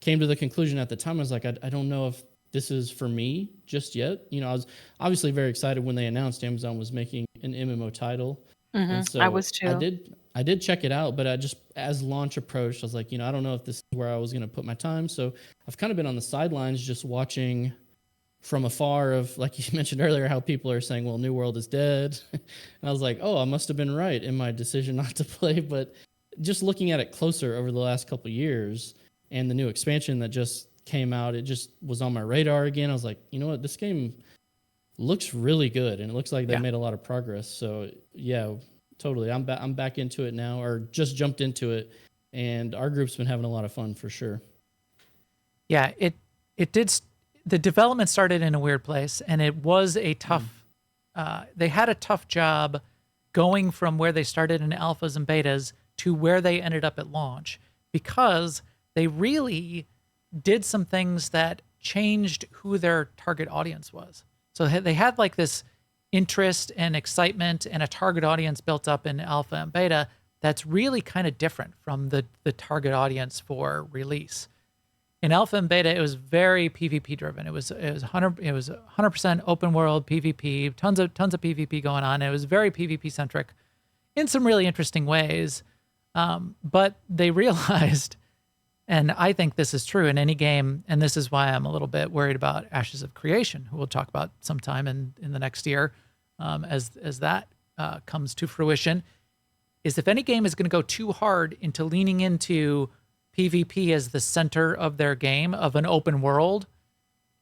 came to the conclusion at the time. I was like, I don't know if this is for me just yet. I was obviously very excited when they announced Amazon was making an MMO title. And so I was too. I did check it out, but I just, as launch approached, I was like, I don't know if this is where I was going to put my time. So I've kind of been on the sidelines just watching from afar of, like you mentioned earlier, how people are saying, well, New World is dead. And I was like, oh, I must have been right in my decision not to play. But just looking at it closer over the last couple of years and the new expansion that just came out, it just was on my radar again. I was like, you know what, this game looks really good, and it looks like they made a lot of progress. So yeah, totally. I'm back into it now, or just jumped into it, and our group's been having a lot of fun for sure. Yeah, it did. The development started in a weird place, and it was a tough. They had a tough job going from where they started in alphas and betas to where they ended up at launch, because they really did some things that changed who their target audience was. So they had like this interest and excitement and a target audience built up in alpha and beta that's really kind of different from the target audience for release. In alpha and beta, it was very PvP driven. It was 100% open world PvP, tons of PvP going on. It was very PvP centric in some really interesting ways. But they realized, and I think this is true in any game, and this is why I'm a little bit worried about Ashes of Creation, who we'll talk about sometime in the next year, as that comes to fruition, is if any game is going to go too hard into leaning into PvP as the center of their game, of an open world,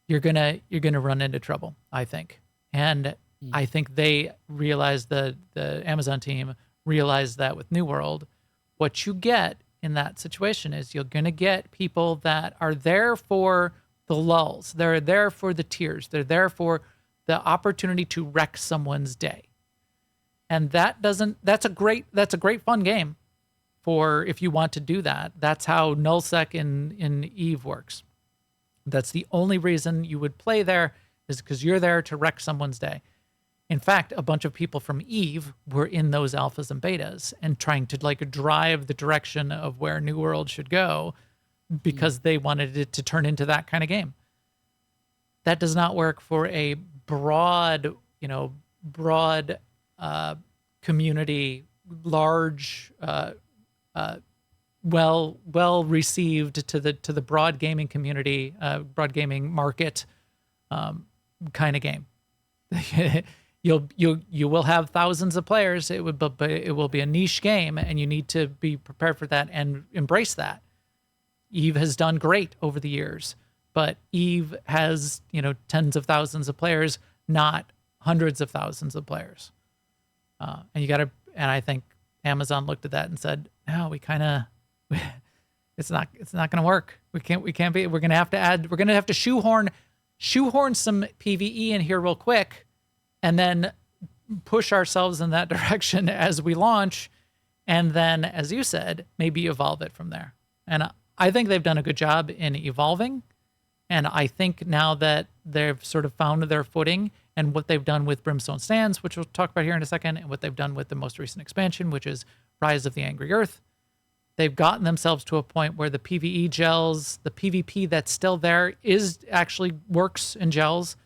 you're gonna run into trouble, I think. And I think they realized, the Amazon team realized that with New World. What you get in that situation is you're gonna get people that are there for the lulls. They're there for the tears. They're there for the opportunity to wreck someone's day. And that's a great fun game for if you want to do that. That's how nullsec in Eve works. That's the only reason you would play there, is because you're there to wreck someone's day. In fact, a bunch of people from Eve were in those alphas and betas and trying to like drive the direction of where New World should go, because they wanted it to turn into that kind of game. That does not work for a broad community, large, well received to the broad gaming community, broad gaming market, kind of game. You will have thousands of players. It will be a niche game, and you need to be prepared for that and embrace that. Eve has done great over the years, but Eve has tens of thousands of players, not hundreds of thousands of players. And I think Amazon looked at that and said, no, it's not going to work. We're going to have to shoehorn some PvE in here real quick, and then push ourselves in that direction as we launch. And then, as you said, maybe evolve it from there. And I think they've done a good job in evolving. And I think now that they've sort of found their footing, and what they've done with Brimstone Sands, which we'll talk about here in a second, and what they've done with the most recent expansion, which is Rise of the Angry Earth, they've gotten themselves to a point where the PvE gels, the PvP that's still there is actually works and gels,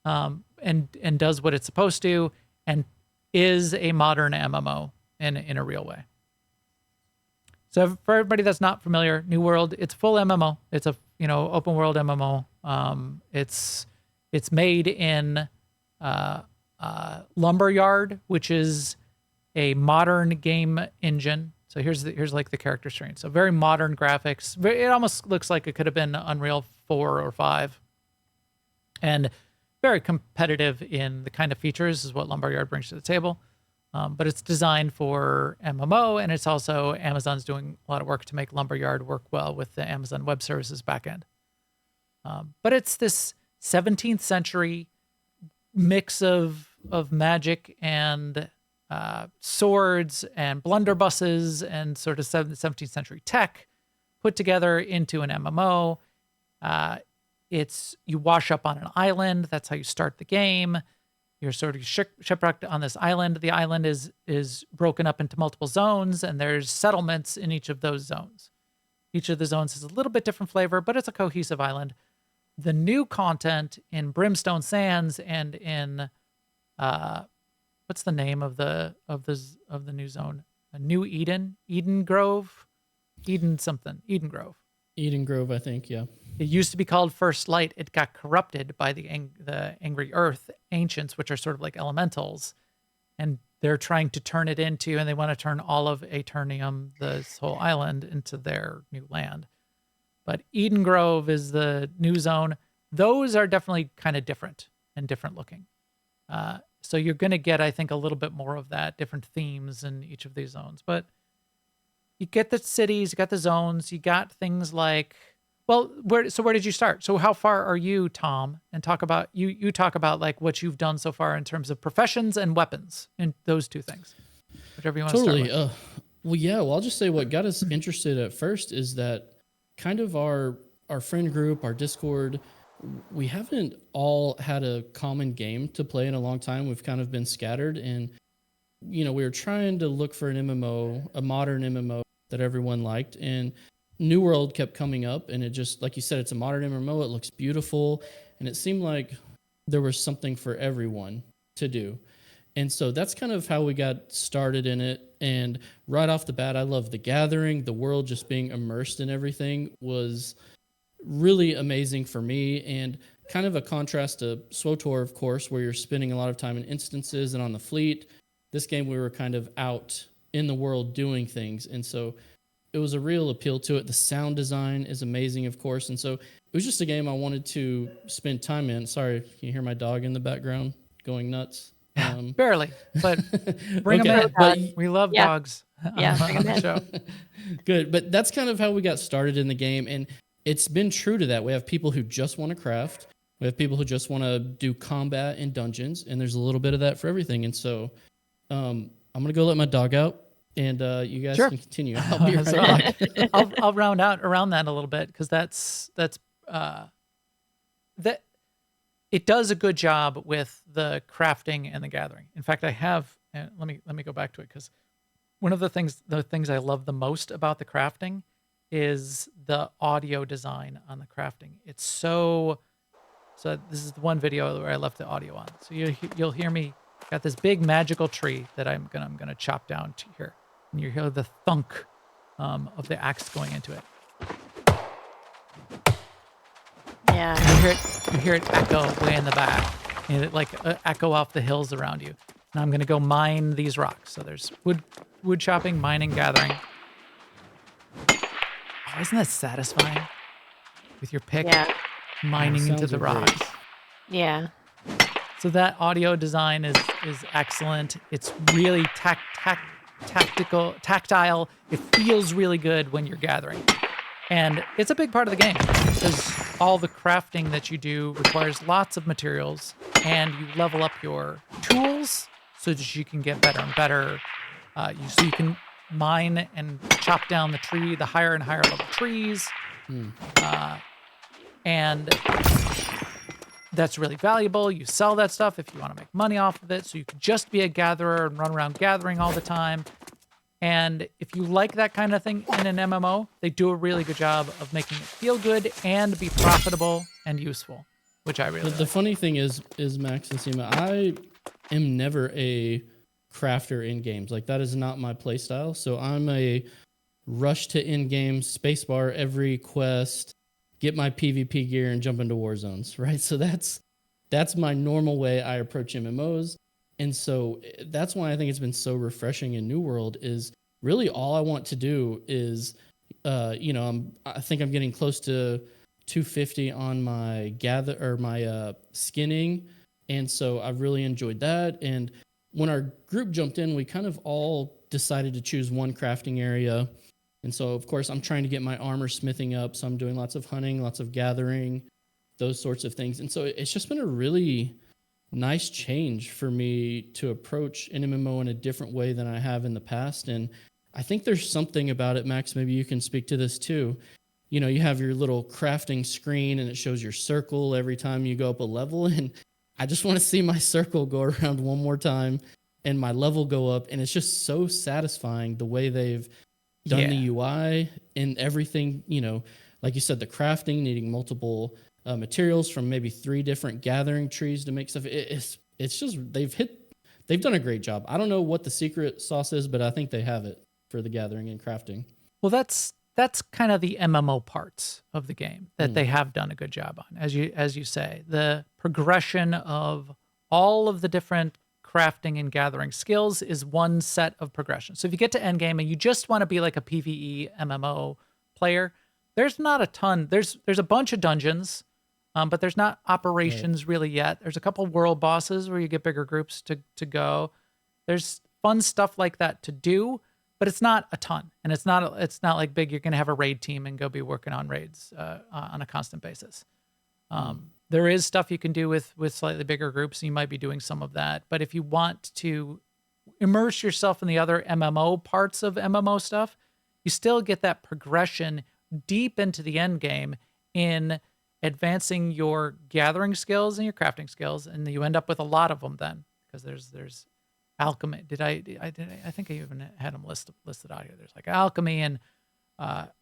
and does what it's supposed to, and is a modern MMO in a real way. So for everybody that's not familiar, New World, it's full MMO. It's a open world MMO. It's made in Lumberyard, which is a modern game engine. So here's like the character screen. So very modern graphics. It almost looks like it could have been Unreal 4 or 5. And very competitive in the kind of features is what Lumberyard brings to the table. But it's designed for MMO, and it's also Amazon's doing a lot of work to make Lumberyard work well with the Amazon Web Services backend. But it's this 17th century mix of magic and swords and blunderbusses and sort of 17th century tech put together into an MMO. You wash up on an island. That's how you start the game. You're sort of shipwrecked on this island. The island is broken up into multiple zones, and there's settlements in each of those zones. Each of the zones has a little bit different flavor, but it's a cohesive island. The new content in Brimstone Sands and in what's the name of the new zone? A New Eden Grove, Eden Grove. Eden Grove, I think, yeah. It used to be called First Light. It got corrupted by the Angry Earth Ancients, which are sort of like elementals, and they're trying to turn it into, and they want to turn all of Aeternium, this whole island, into their new land. But Eden Grove is the new zone. Those are definitely kind of different and different looking. So you're going to get, I think, a little bit more of that, different themes in each of these zones. But you get the cities, you got the zones, you got things like Well, where did you start? So how far are you, Tom? And talk about you talk about like what you've done so far in terms of professions and weapons, and those two things. Whichever you want to start with. Well, I'll just say what got us interested at first is that kind of our friend group, our Discord, we haven't all had a common game to play in a long time. We've kind of been scattered, and we were trying to look for an MMO, a modern MMO that everyone liked, and New World kept coming up, and it just, like you said, it's a modern MMO. It looks beautiful, and it seemed like there was something for everyone to do. And so that's kind of how we got started in it. And right off the bat, I love the gathering. The world just being immersed in everything was really amazing for me, and kind of a contrast to SWTOR, of course, where you're spending a lot of time in instances and on the fleet. This game, we were kind of out in the world doing things. And so it was a real appeal to it. The sound design is amazing, of course. And so it was just a game I wanted to spend time in. Sorry, can you hear my dog in the background going nuts? Barely, but bring them in. We love dogs on the show. Good, but that's kind of how we got started in the game. And it's been true to that. We have people who just want to craft. We have people who just want to do combat in dungeons. And there's a little bit of that for everything. And so I'm going to go let my dog out. And you guys can continue. I'll be right back. I'll round out around that a little bit, because that's that it does a good job with the crafting and the gathering. In fact, I have. Let me go back to it, because one of the things I love the most about the crafting is the audio design on the crafting. It's so. This is the one video where I left the audio on. So you'll hear me. Got this big magical tree that I'm gonna chop down to here. And you hear the thunk of the axe going into it. Yeah. You hear it echo way in the back, and it like echo off the hills around you. And I'm gonna go mine these rocks. So there's wood chopping, mining, gathering. Oh, isn't that satisfying? With your pick, mining into the rocks. Yeah. So that audio design is excellent. It's really tactile. It feels really good when you're gathering. And it's a big part of the game, because all the crafting that you do requires lots of materials, and you level up your tools so that you can get better and better. So you can mine and chop down the higher and higher level trees. And that's really valuable. You sell that stuff if you want to make money off of it. So you can just be a gatherer and run around gathering all the time. And if you like that kind of thing in an MMO, they do a really good job of making it feel good and be profitable and useful, which I really like. The funny thing is Max and Sema, I am never a crafter in games. Like, that is not my play style. So I'm a rush to end game, spacebar every quest, get my PvP gear, and jump into war zones, right? So that's my normal way I approach MMOs. And so that's why I think it's been so refreshing in New World. Is really all I want to do is, I think I'm getting close to 250 on my skinning. And so I've really enjoyed that. And when our group jumped in, we kind of all decided to choose one crafting area. And so, of course, I'm trying to get my armor smithing up. So I'm doing lots of hunting, lots of gathering, those sorts of things. And so it's just been a really nice change for me to approach an MMO in a different way than I have in the past. And I think there's something about it, Max, maybe you can speak to this too. You know, you have your little crafting screen and it shows your circle every time you go up a level. And I just want to see my circle go around one more time and my level go up. And it's just so satisfying the way they've done the UI and everything, like you said, the crafting, needing multiple materials from maybe 3 different gathering trees to make stuff. It's just, they've done a great job. I don't know what the secret sauce is, but I think they have it for the gathering and crafting. Well, that's kind of the MMO parts of the game that they have done a good job on. As you say, the progression of all of the different crafting and gathering skills is one set of progression. So if you get to endgame and you just want to be like a PvE MMO player, there's not a ton. There's a bunch of dungeons, but there's not operations really yet. There's a couple world bosses where you get bigger groups to go. There's fun stuff like that to do, but it's not a ton, and it's not like big. You're going to have a raid team and go be working on raids on a constant basis. There is stuff you can do with slightly bigger groups. You might be doing some of that, but if you want to immerse yourself in the other MMO parts of MMO stuff, you still get that progression deep into the end game in advancing your gathering skills and your crafting skills, and you end up with a lot of them then, because there's alchemy. I think I even had them listed out here. There's like alchemy and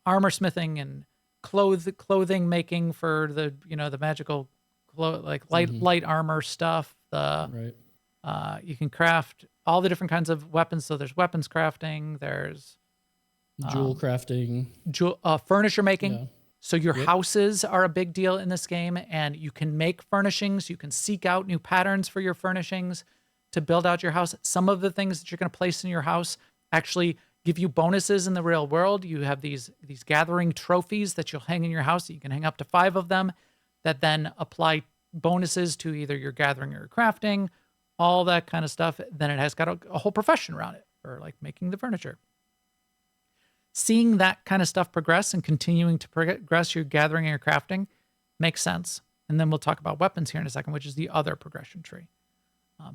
armor smithing and clothing making for the magical light armor stuff. You can craft all the different kinds of weapons. So there's weapons crafting. There's jewel crafting, furniture making. Yeah. So your houses are a big deal in this game, and you can make furnishings. You can seek out new patterns for your furnishings to build out your house. Some of the things that you're going to place in your house actually give you bonuses in the real world. You have these gathering trophies that you'll hang in your house. You can hang up to 5 of them that then apply bonuses to either your gathering or your crafting, all that kind of stuff. Then it has got a whole profession around it for like making the furniture. Seeing that kind of stuff progress and continuing to progress your gathering and your crafting makes sense. And then we'll talk about weapons here in a second, which is the other progression tree.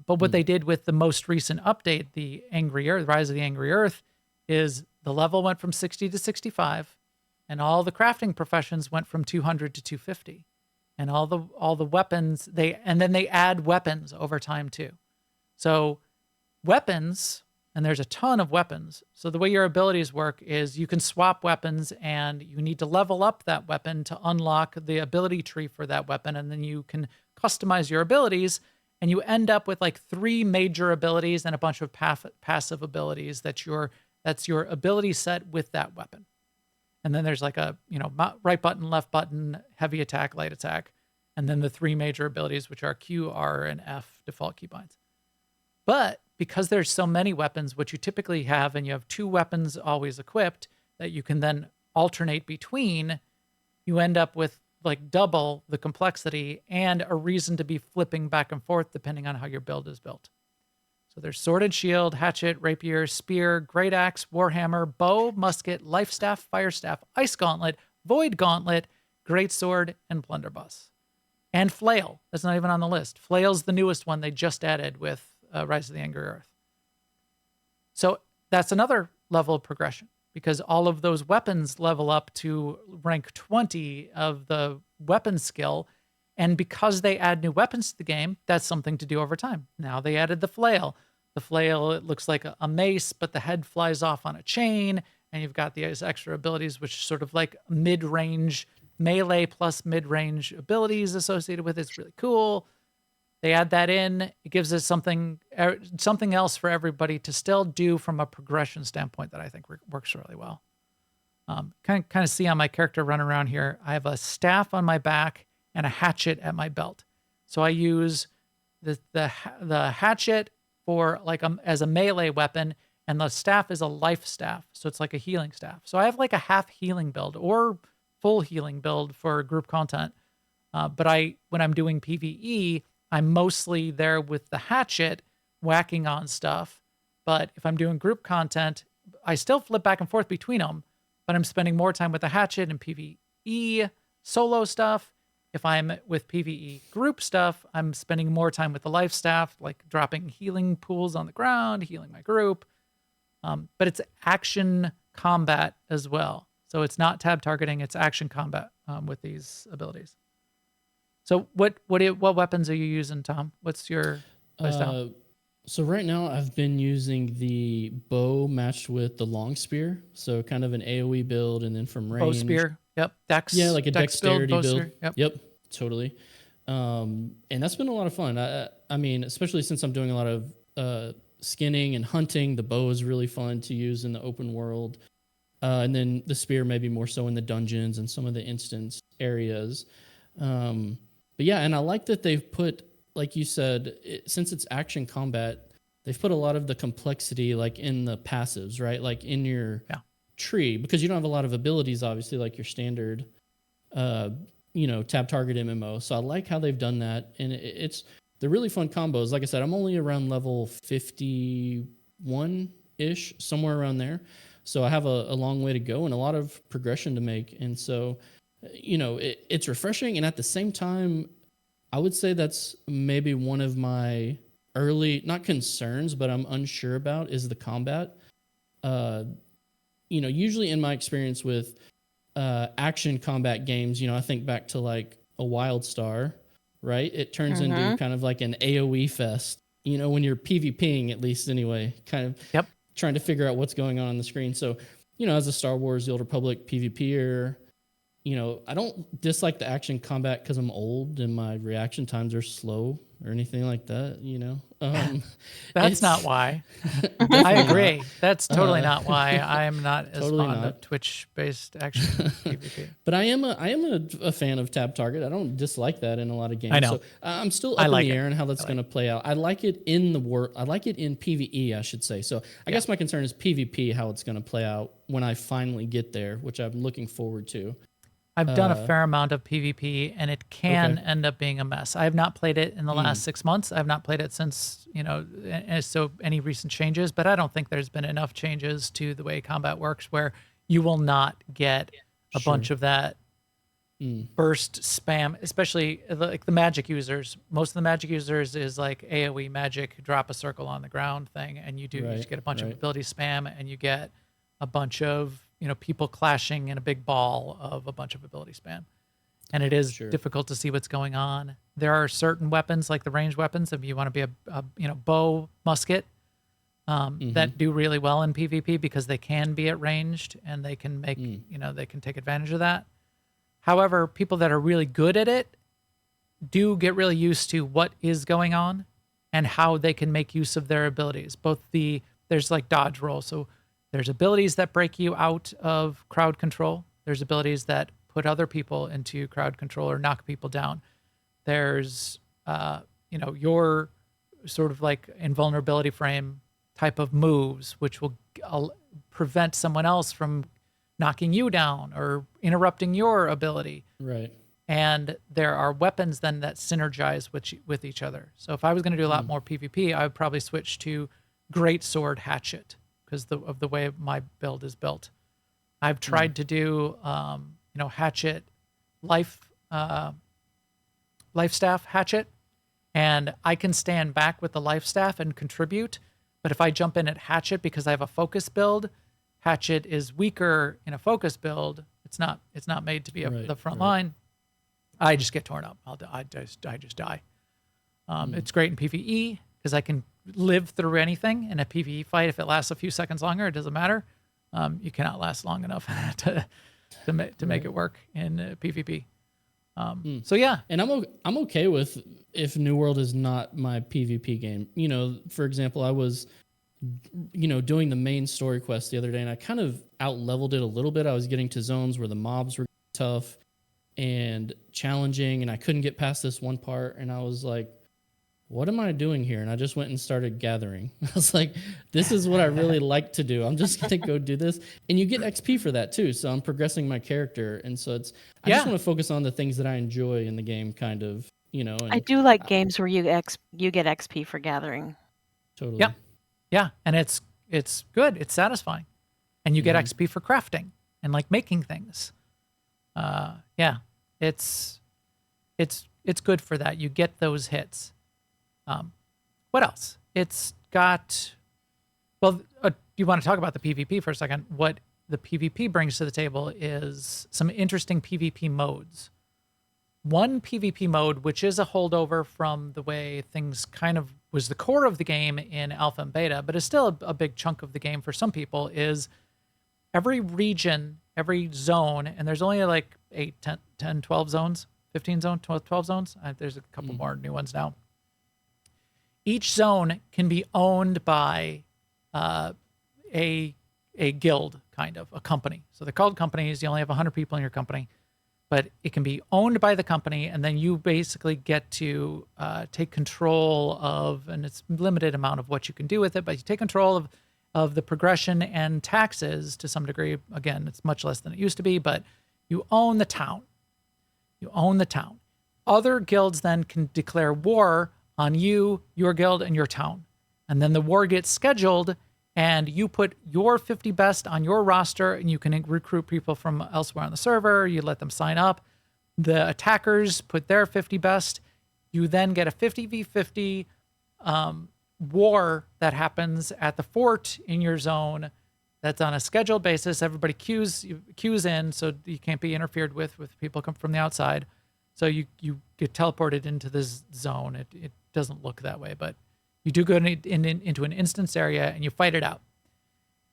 But what they did with the most recent update, the Angry Earth, Rise of the Angry Earth, is the level went from 60 to 65, and all the crafting professions went from 200 to 250, and all the weapons and then they add weapons over time too. So weapons. And there's a ton of weapons. So the way your abilities work is you can swap weapons, and you need to level up that weapon to unlock the ability tree for that weapon. And then you can customize your abilities, and you end up with like 3 major abilities and a bunch of passive abilities that's your ability set with that weapon. And then there's like a, right button, left button, heavy attack, light attack. And then the 3 major abilities, which are Q, R, and F default keybinds. But because there's so many weapons, what you typically have, and you have 2 weapons always equipped that you can then alternate between, you end up with like double the complexity and a reason to be flipping back and forth depending on how your build is built. So there's sword and shield, hatchet, rapier, spear, great axe, warhammer, bow, musket, life staff, fire staff, ice gauntlet, void gauntlet, great sword, and blunderbuss. And flail. That's not even on the list. Flail's the newest one they just added with Rise of the Angry Earth. So that's another level of progression, because all of those weapons level up to rank 20 of the weapon skill. And because they add new weapons to the game, that's something to do over time. Now they added the flail. The flail, it looks like a mace, but the head flies off on a chain. And you've got these extra abilities, which sort of like mid-range, melee plus mid-range abilities associated with it. It's really cool. They add that in. It gives us something else for everybody to still do from a progression standpoint that I think works really well. Kind of see on my character running around here, I have a staff on my back and a hatchet at my belt. So I use the hatchet for like as a melee weapon, and the staff is a life staff. So it's like a healing staff. So I have like a half healing build or full healing build for group content. But when I'm doing PvE, I'm mostly there with the hatchet whacking on stuff. But if I'm doing group content, I still flip back and forth between them, but I'm spending more time with the hatchet and PvE solo stuff. If I'm with PvE group stuff, I'm spending more time with the life staff, like dropping healing pools on the ground, healing my group. But it's action combat as well. So it's not tab targeting, it's action combat with these abilities. So what weapons are you using, Tom? What's your playstyle? So right now I've been using the bow matched with the long spear. So kind of an AoE build, and then from range. Bow spear. Yep. Dex. Yeah, like a dexterity build. Yep. Totally. And that's been a lot of fun. I mean, especially since I'm doing a lot of skinning and hunting, the bow is really fun to use in the open world. And then the spear maybe more so in the dungeons and some of the instance areas. But yeah, and I like that they've put, like you said, since it's action combat, they've put a lot of the complexity like in the passives, right? Like in your tree, because you don't have a lot of abilities, obviously, like your standard, tab target MMO. So I like how they've done that, and they're really fun combos. Like I said, I'm only around level 51 ish, somewhere around there. So I have a long way to go and a lot of progression to make. And so, it's refreshing. And at the same time, I would say that's maybe one of my early, not concerns, but I'm unsure about is the combat. Usually in my experience with action combat games, I think back to like a WildStar, right? It turns into kind of like an AoE fest, when you're PvPing, at least anyway, kind of trying to figure out what's going on the screen. So, as a Star Wars The Old Republic PvPer, I don't dislike the action combat because I'm old and my reaction times are slow or anything like that, That's not why. I agree. That's totally not why I'm not as Totally fond not. of Twitch-based action PvP. But I am a fan of Tab Target. I don't dislike that in a lot of games. I know. So I'm still up like in the it. air on how that's going to play out. I like it in I like it in PvE, I should say. So I guess my concern is PvP, how it's going to play out when I finally get there, which I'm looking forward to. I've done a fair amount of PvP, and it can end up being a mess. I have not played it in the last 6 months. I've not played it since, so any recent changes, but I don't think there's been enough changes to the way combat works where you will not get a bunch of that burst spam, especially like the magic users. Most of the magic users is like AoE magic, drop a circle on the ground thing, and you just get a bunch of ability spam, and you get a bunch of people clashing in a big ball of a bunch of ability spam. And it is difficult to see what's going on. There are certain weapons, like the ranged weapons, if you want to be a bow, musket, that do really well in PvP because they can be at ranged and they can make, they can take advantage of that. However, people that are really good at it do get really used to what is going on and how they can make use of their abilities. There's like dodge roll. So there's abilities that break you out of crowd control. There's abilities that put other people into crowd control or knock people down. There's, your sort of like invulnerability frame type of moves, which will prevent someone else from knocking you down or interrupting your ability. Right. And there are weapons then that synergize with each other. So if I was going to do a lot more PvP, I would probably switch to Greatsword Hatchet, because of the way my build is built. I've tried to do, Hatchet, Life Staff Hatchet, and I can stand back with the Life Staff and contribute. But if I jump in at Hatchet because I have a focus build, Hatchet is weaker in a focus build. It's not made to be the front line. I just get torn up. I just die. It's great in PvE because I can live through anything in a PvE fight. If it lasts a few seconds longer, it doesn't matter. You cannot last long enough to make it work in PvP. So yeah, and I'm okay with if New World is not my PvP game. For example, I was doing the main story quest the other day, and I kind of out-leveled it a little bit. I was getting to zones where the mobs were tough and challenging, and I couldn't get past this one part, and I was like, what am I doing here? And I just went and started gathering. I was like, this is what I really like to do. I'm just going to go do this. And you get XP for that too. So I'm progressing my character. And so I just want to focus on the things that I enjoy in the game, kind of, And I do like games where you get XP for gathering. Totally. Yeah. And it's good. It's satisfying. And you get XP for crafting and like making things. It's good for that. You get those hits. What else? It's got, you want to talk about the PvP for a second. What the PvP brings to the table is some interesting PvP modes. One PvP mode, which is a holdover from the way things kind of was the core of the game in alpha and beta, but is still a big chunk of the game for some people, is every region, every zone, and there's only like 8, 10, 12 zones, 15 zones, 12 zones. There's a couple more new ones now. Each zone can be owned by a guild, kind of, a company. So they're called companies. You only have 100 people in your company, but it can be owned by the company, and then you basically get to take control of, and it's a limited amount of what you can do with it, but you take control of the progression and taxes to some degree. Again, it's much less than it used to be, but you own the town. You own the town. Other guilds then can declare war on you, your guild, and your town. And then the war gets scheduled, and you put your 50 best on your roster, and you can recruit people from elsewhere on the server. You let them sign up. The attackers put their 50 best. You then get a 50v50 war that happens at the fort in your zone. That's on a scheduled basis. Everybody queues in, so you can't be interfered with people come from the outside. So you get teleported into this zone. It doesn't look that way, but you do go into an instance area and you fight it out.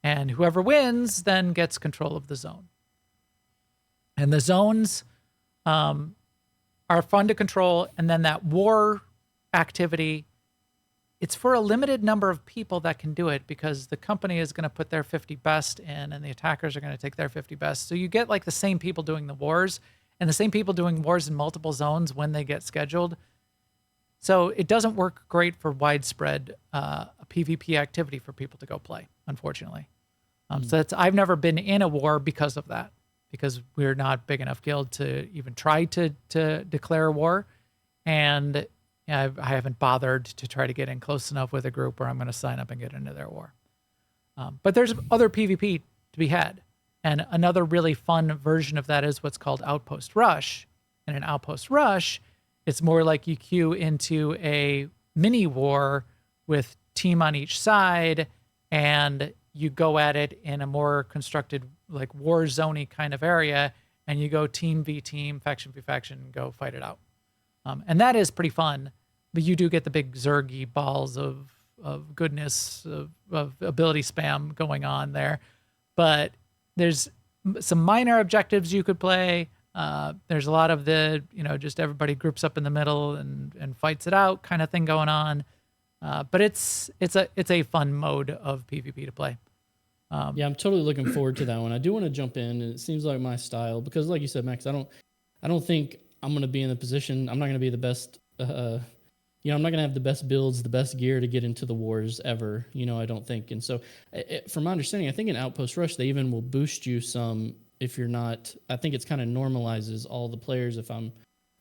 And whoever wins then gets control of the zone. And the zones are fun to control. And then that war activity, it's for a limited number of people that can do it, because the company is going to put their 50 best in and the attackers are going to take their 50 best. So you get like the same people doing the wars, and the same people doing wars in multiple zones when they get scheduled. So it doesn't work great for widespread PvP activity for people to go play, unfortunately. So I've never been in a war because of that, because we're not big enough guild to even try to declare a war. And I haven't bothered to try to get in close enough with a group where I'm going to sign up and get into their war. But there's other PvP to be had. And another really fun version of that is what's called Outpost Rush. And in Outpost Rush, it's more like you queue into a mini war with team on each side, and you go at it in a more constructed, like war zone-y kind of area, and you go team v team, faction v faction, and go fight it out. And that is pretty fun, but you do get the big Zergy balls of goodness, of ability spam going on there. But there's some minor objectives you could play. There's a lot of the, just everybody groups up in the middle and fights it out kind of thing going on. But it's a fun mode of PvP to play. Yeah, I'm totally looking forward to that one. I do want to jump in, and it seems like my style, because like you said, Max, I don't think I'm going to be in the position. I'm not going to be the best, I'm not going to have the best builds, the best gear to get into the wars ever, I don't think. And so from my understanding, I think in Outpost Rush, they even will boost you some if you're not. I think it's kind of normalizes all the players, if I'm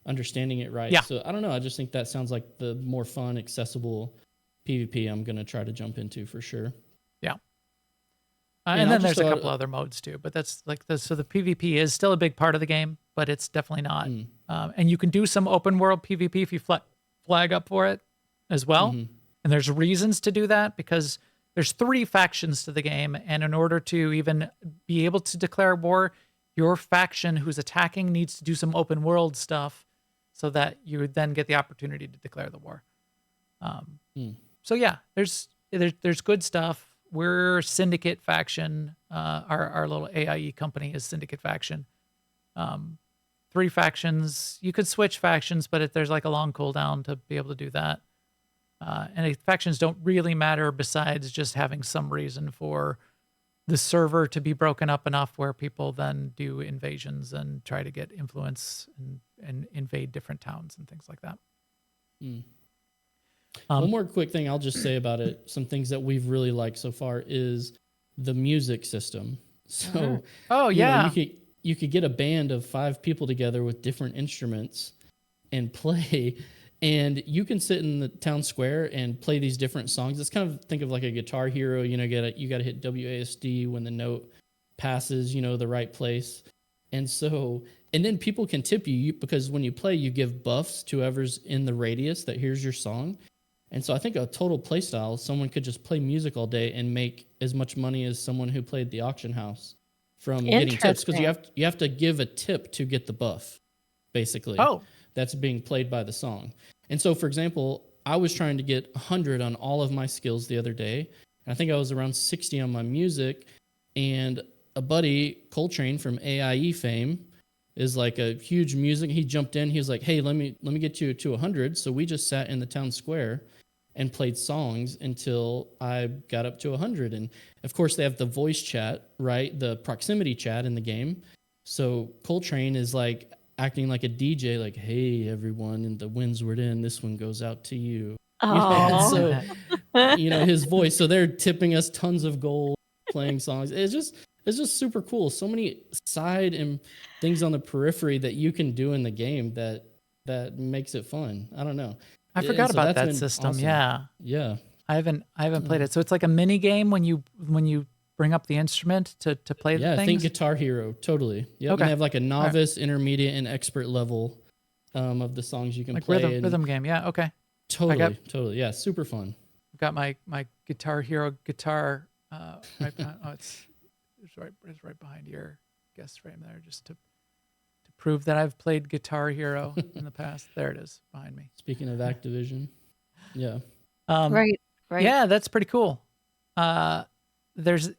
understanding it right. Yeah. So I don't know. I just think that sounds like the more fun, accessible PvP I'm going to try to jump into for sure. Yeah. And then there's a couple other modes too, but that's like so the PvP is still a big part of the game, but it's definitely not. And you can do some open world PvP if you flag up for it as well. Mm-hmm. And there's reasons to do that, because there's 3 factions to the game. And in order to even be able to declare war, your faction who's attacking needs to do some open world stuff so that you would then get the opportunity to declare the war. So yeah, there's good stuff. We're Syndicate faction. Our little AIE company is Syndicate faction. 3 factions. You could switch factions, but there's like a long cooldown to be able to do that. And factions don't really matter besides just having some reason for the server to be broken up enough where people then do invasions and try to get influence and invade different towns and things like that. One more quick thing I'll just say about it. Some things that we've really liked so far is the music system. So, you could get a band of 5 people together with different instruments and play, and you can sit in the town square and play these different songs. It's kind of, think of like a Guitar Hero, you got to hit WASD when the note passes, the right place. And then people can tip you, because when you play, you give buffs to whoever's in the radius that hears your song. And so I think a total play style, someone could just play music all day and make as much money as someone who played the auction house from getting tips, because you have to give a tip to get the buff, basically. Oh, that's being played by the song. And so, for example, I was trying to get 100 on all of my skills the other day, and I think I was around 60 on my music. And a buddy, Coltrane from AIE fame, is like a huge music. He jumped in. He was like, "Hey, let me get you to 100." So we just sat in the town square and played songs until I got up to 100. And of course, they have the voice chat, right? The proximity chat in the game. So Coltrane is like acting like a DJ, like, "Hey, everyone in the Windsward Inn, this one goes out to you." So, his voice. So they're tipping us tons of gold, playing songs. It's just super cool. So many side and things on the periphery that you can do in the game that makes it fun. I don't know. I forgot about that system. Awesome. Yeah. Yeah. I haven't played it. So it's like a mini game when you bring up the instrument to play the Yeah, things? think Guitar Hero, totally. Yep, Okay. you have like a novice, intermediate, and expert level of the songs you can Like play. rhythm game. Yeah, okay. Totally. Yeah, super fun. I've got my Guitar Hero guitar right behind, it's right behind your guest frame there, just to prove that I've played Guitar Hero in the past. There it is behind me. Speaking of Activision, yeah. Right. Yeah, that's pretty cool. So there's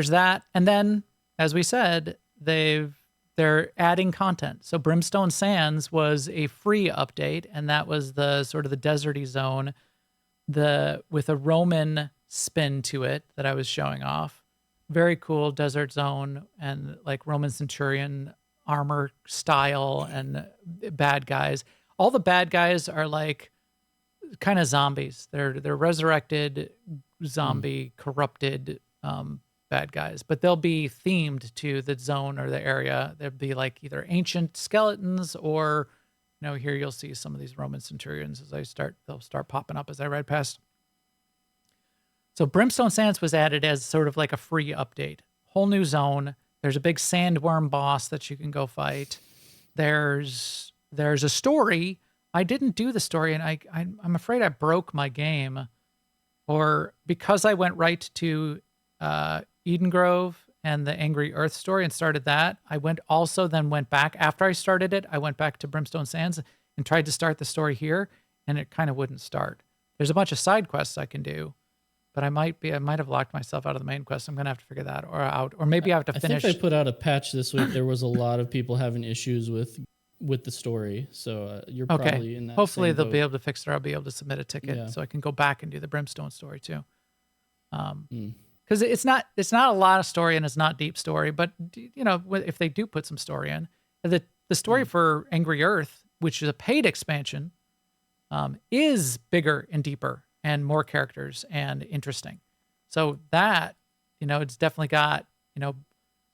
that, and then as we said, they're adding content. So Brimstone Sands was a free update, and that was the sort of the deserty zone, with a Roman spin to it that I was showing off. Very cool desert zone, and like Roman centurion armor style, and bad guys. All the bad guys are like kind of zombies. They're resurrected zombie corrupted bad guys, but they'll be themed to the zone or the area. There'll be like either ancient skeletons, or here you'll see some of these Roman centurions they'll start popping up as I ride past. So Brimstone Sands was added as sort of like a free update. Whole new zone. There's a big sandworm boss that you can go fight. There's a story. I didn't do the story, and I'm afraid I broke my game, or because I went right to Eden Grove and the Angry Earth story and started that, I went back after I started it. I went back to Brimstone Sands and tried to start the story here, and it kind of wouldn't start. There's a bunch of side quests I can do, but I might have locked myself out of the main quest. I'm gonna have to figure that out, or maybe I have to finish. I think they put out a patch this week. There was a lot of people having issues with the story, so you're probably in that. Hopefully same they'll boat. be able to fix it. Or I'll be able to submit a ticket so I can go back and do the Brimstone story too. Because it's not a lot of story, and it's not deep story, but if they do put some story in, the story for Angry Earth, which is a paid expansion, is bigger and deeper and more characters and interesting. So that it's definitely got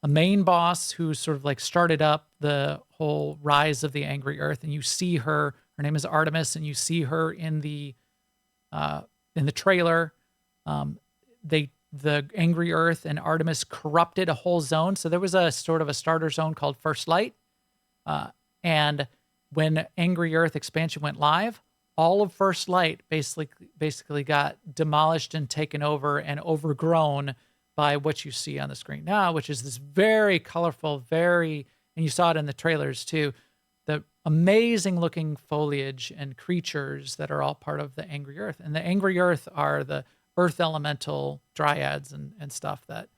a main boss who sort of like started up the whole rise of the Angry Earth, and you see her name is Artemis, and you see her in the trailer. The Angry Earth and Artemis corrupted a whole zone. So there was a sort of a starter zone called First Light. And when Angry Earth expansion went live, all of First Light basically got demolished and taken over and overgrown by what you see on the screen now, which is this very colorful, and you saw it in the trailers too, the amazing looking foliage and creatures that are all part of the Angry Earth. And the Angry Earth are the earth elemental dryads and stuff that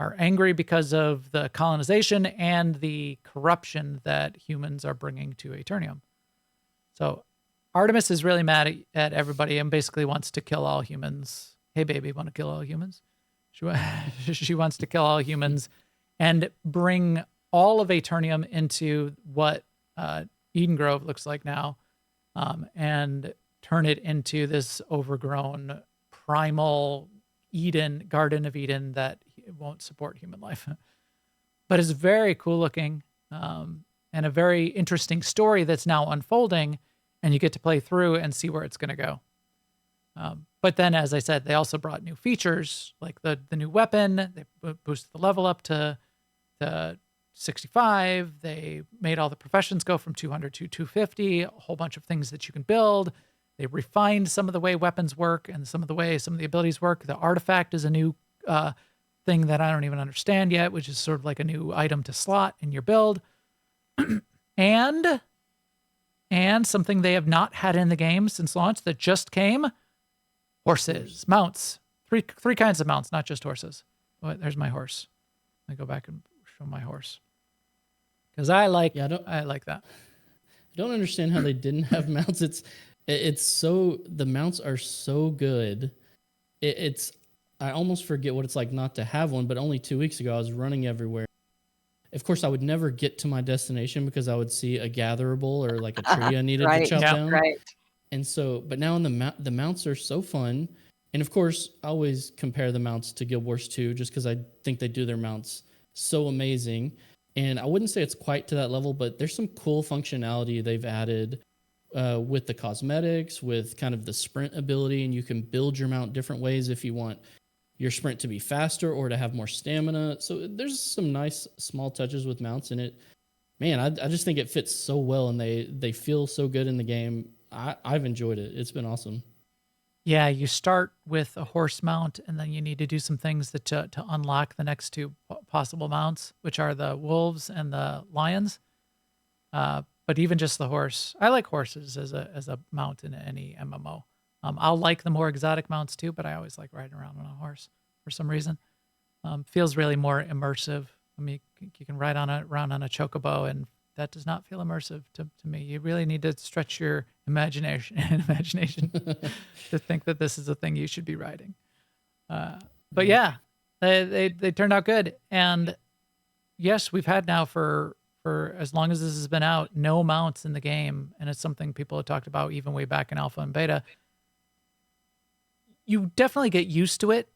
are angry because of the colonization and the corruption that humans are bringing to Eternium. So Artemis is really mad at everybody and basically wants to kill all humans. Hey, baby, want to kill all humans? She wants to kill all humans and bring all of Eternium into what Eden Grove looks like now, and turn it into this overgrown primal Garden of Eden that won't support human life. But it's very cool looking, and a very interesting story that's now unfolding, and you get to play through and see where it's going to go. But then, as I said, they also brought new features, like the new weapon. They boosted the level up to 65. They made all the professions go from 200 to 250, a whole bunch of things that you can build. They refined some of the way weapons work and some of the abilities work. The artifact is a new thing that I don't even understand yet, which is sort of like a new item to slot in your build. and something they have not had in the game since launch that just came, horses, mounts. Three kinds of mounts, not just horses. Oh, there's my horse. Let me go back and show my horse. Because I like that. I don't understand how they didn't have mounts. It's so, the mounts are so good. I almost forget what it's like not to have one, but only 2 weeks ago I was running everywhere. Of course, I would never get to my destination because I would see a gatherable or like a tree I needed to chop down. Right. And so, but now the mounts are so fun. And of course, I always compare the mounts to Guild Wars 2 just because I think they do their mounts so amazing. And I wouldn't say it's quite to that level, but there's some cool functionality they've added with the cosmetics, with kind of the sprint ability, and you can build your mount different ways if you want your sprint to be faster or to have more stamina. So there's some nice small touches with mounts in it. Man, I just think it fits so well, and they feel so good in the game. I've enjoyed it. It's been awesome. Yeah, you start with a horse mount, and then you need to do some things to unlock the next two possible mounts, which are the wolves and the lions. But even just the horse, I like horses as a mount in any MMO. I'll like the more exotic mounts too, but I always like riding around on a horse for some reason. Feels really more immersive. I mean, you can ride around on a chocobo, and that does not feel immersive to me. You really need to stretch your imagination to think that this is a thing you should be riding. But yeah, they turned out good. And yes, we've had now for as long as this has been out, no mounts in the game. And it's something people have talked about even way back in alpha and beta. You definitely get used to it.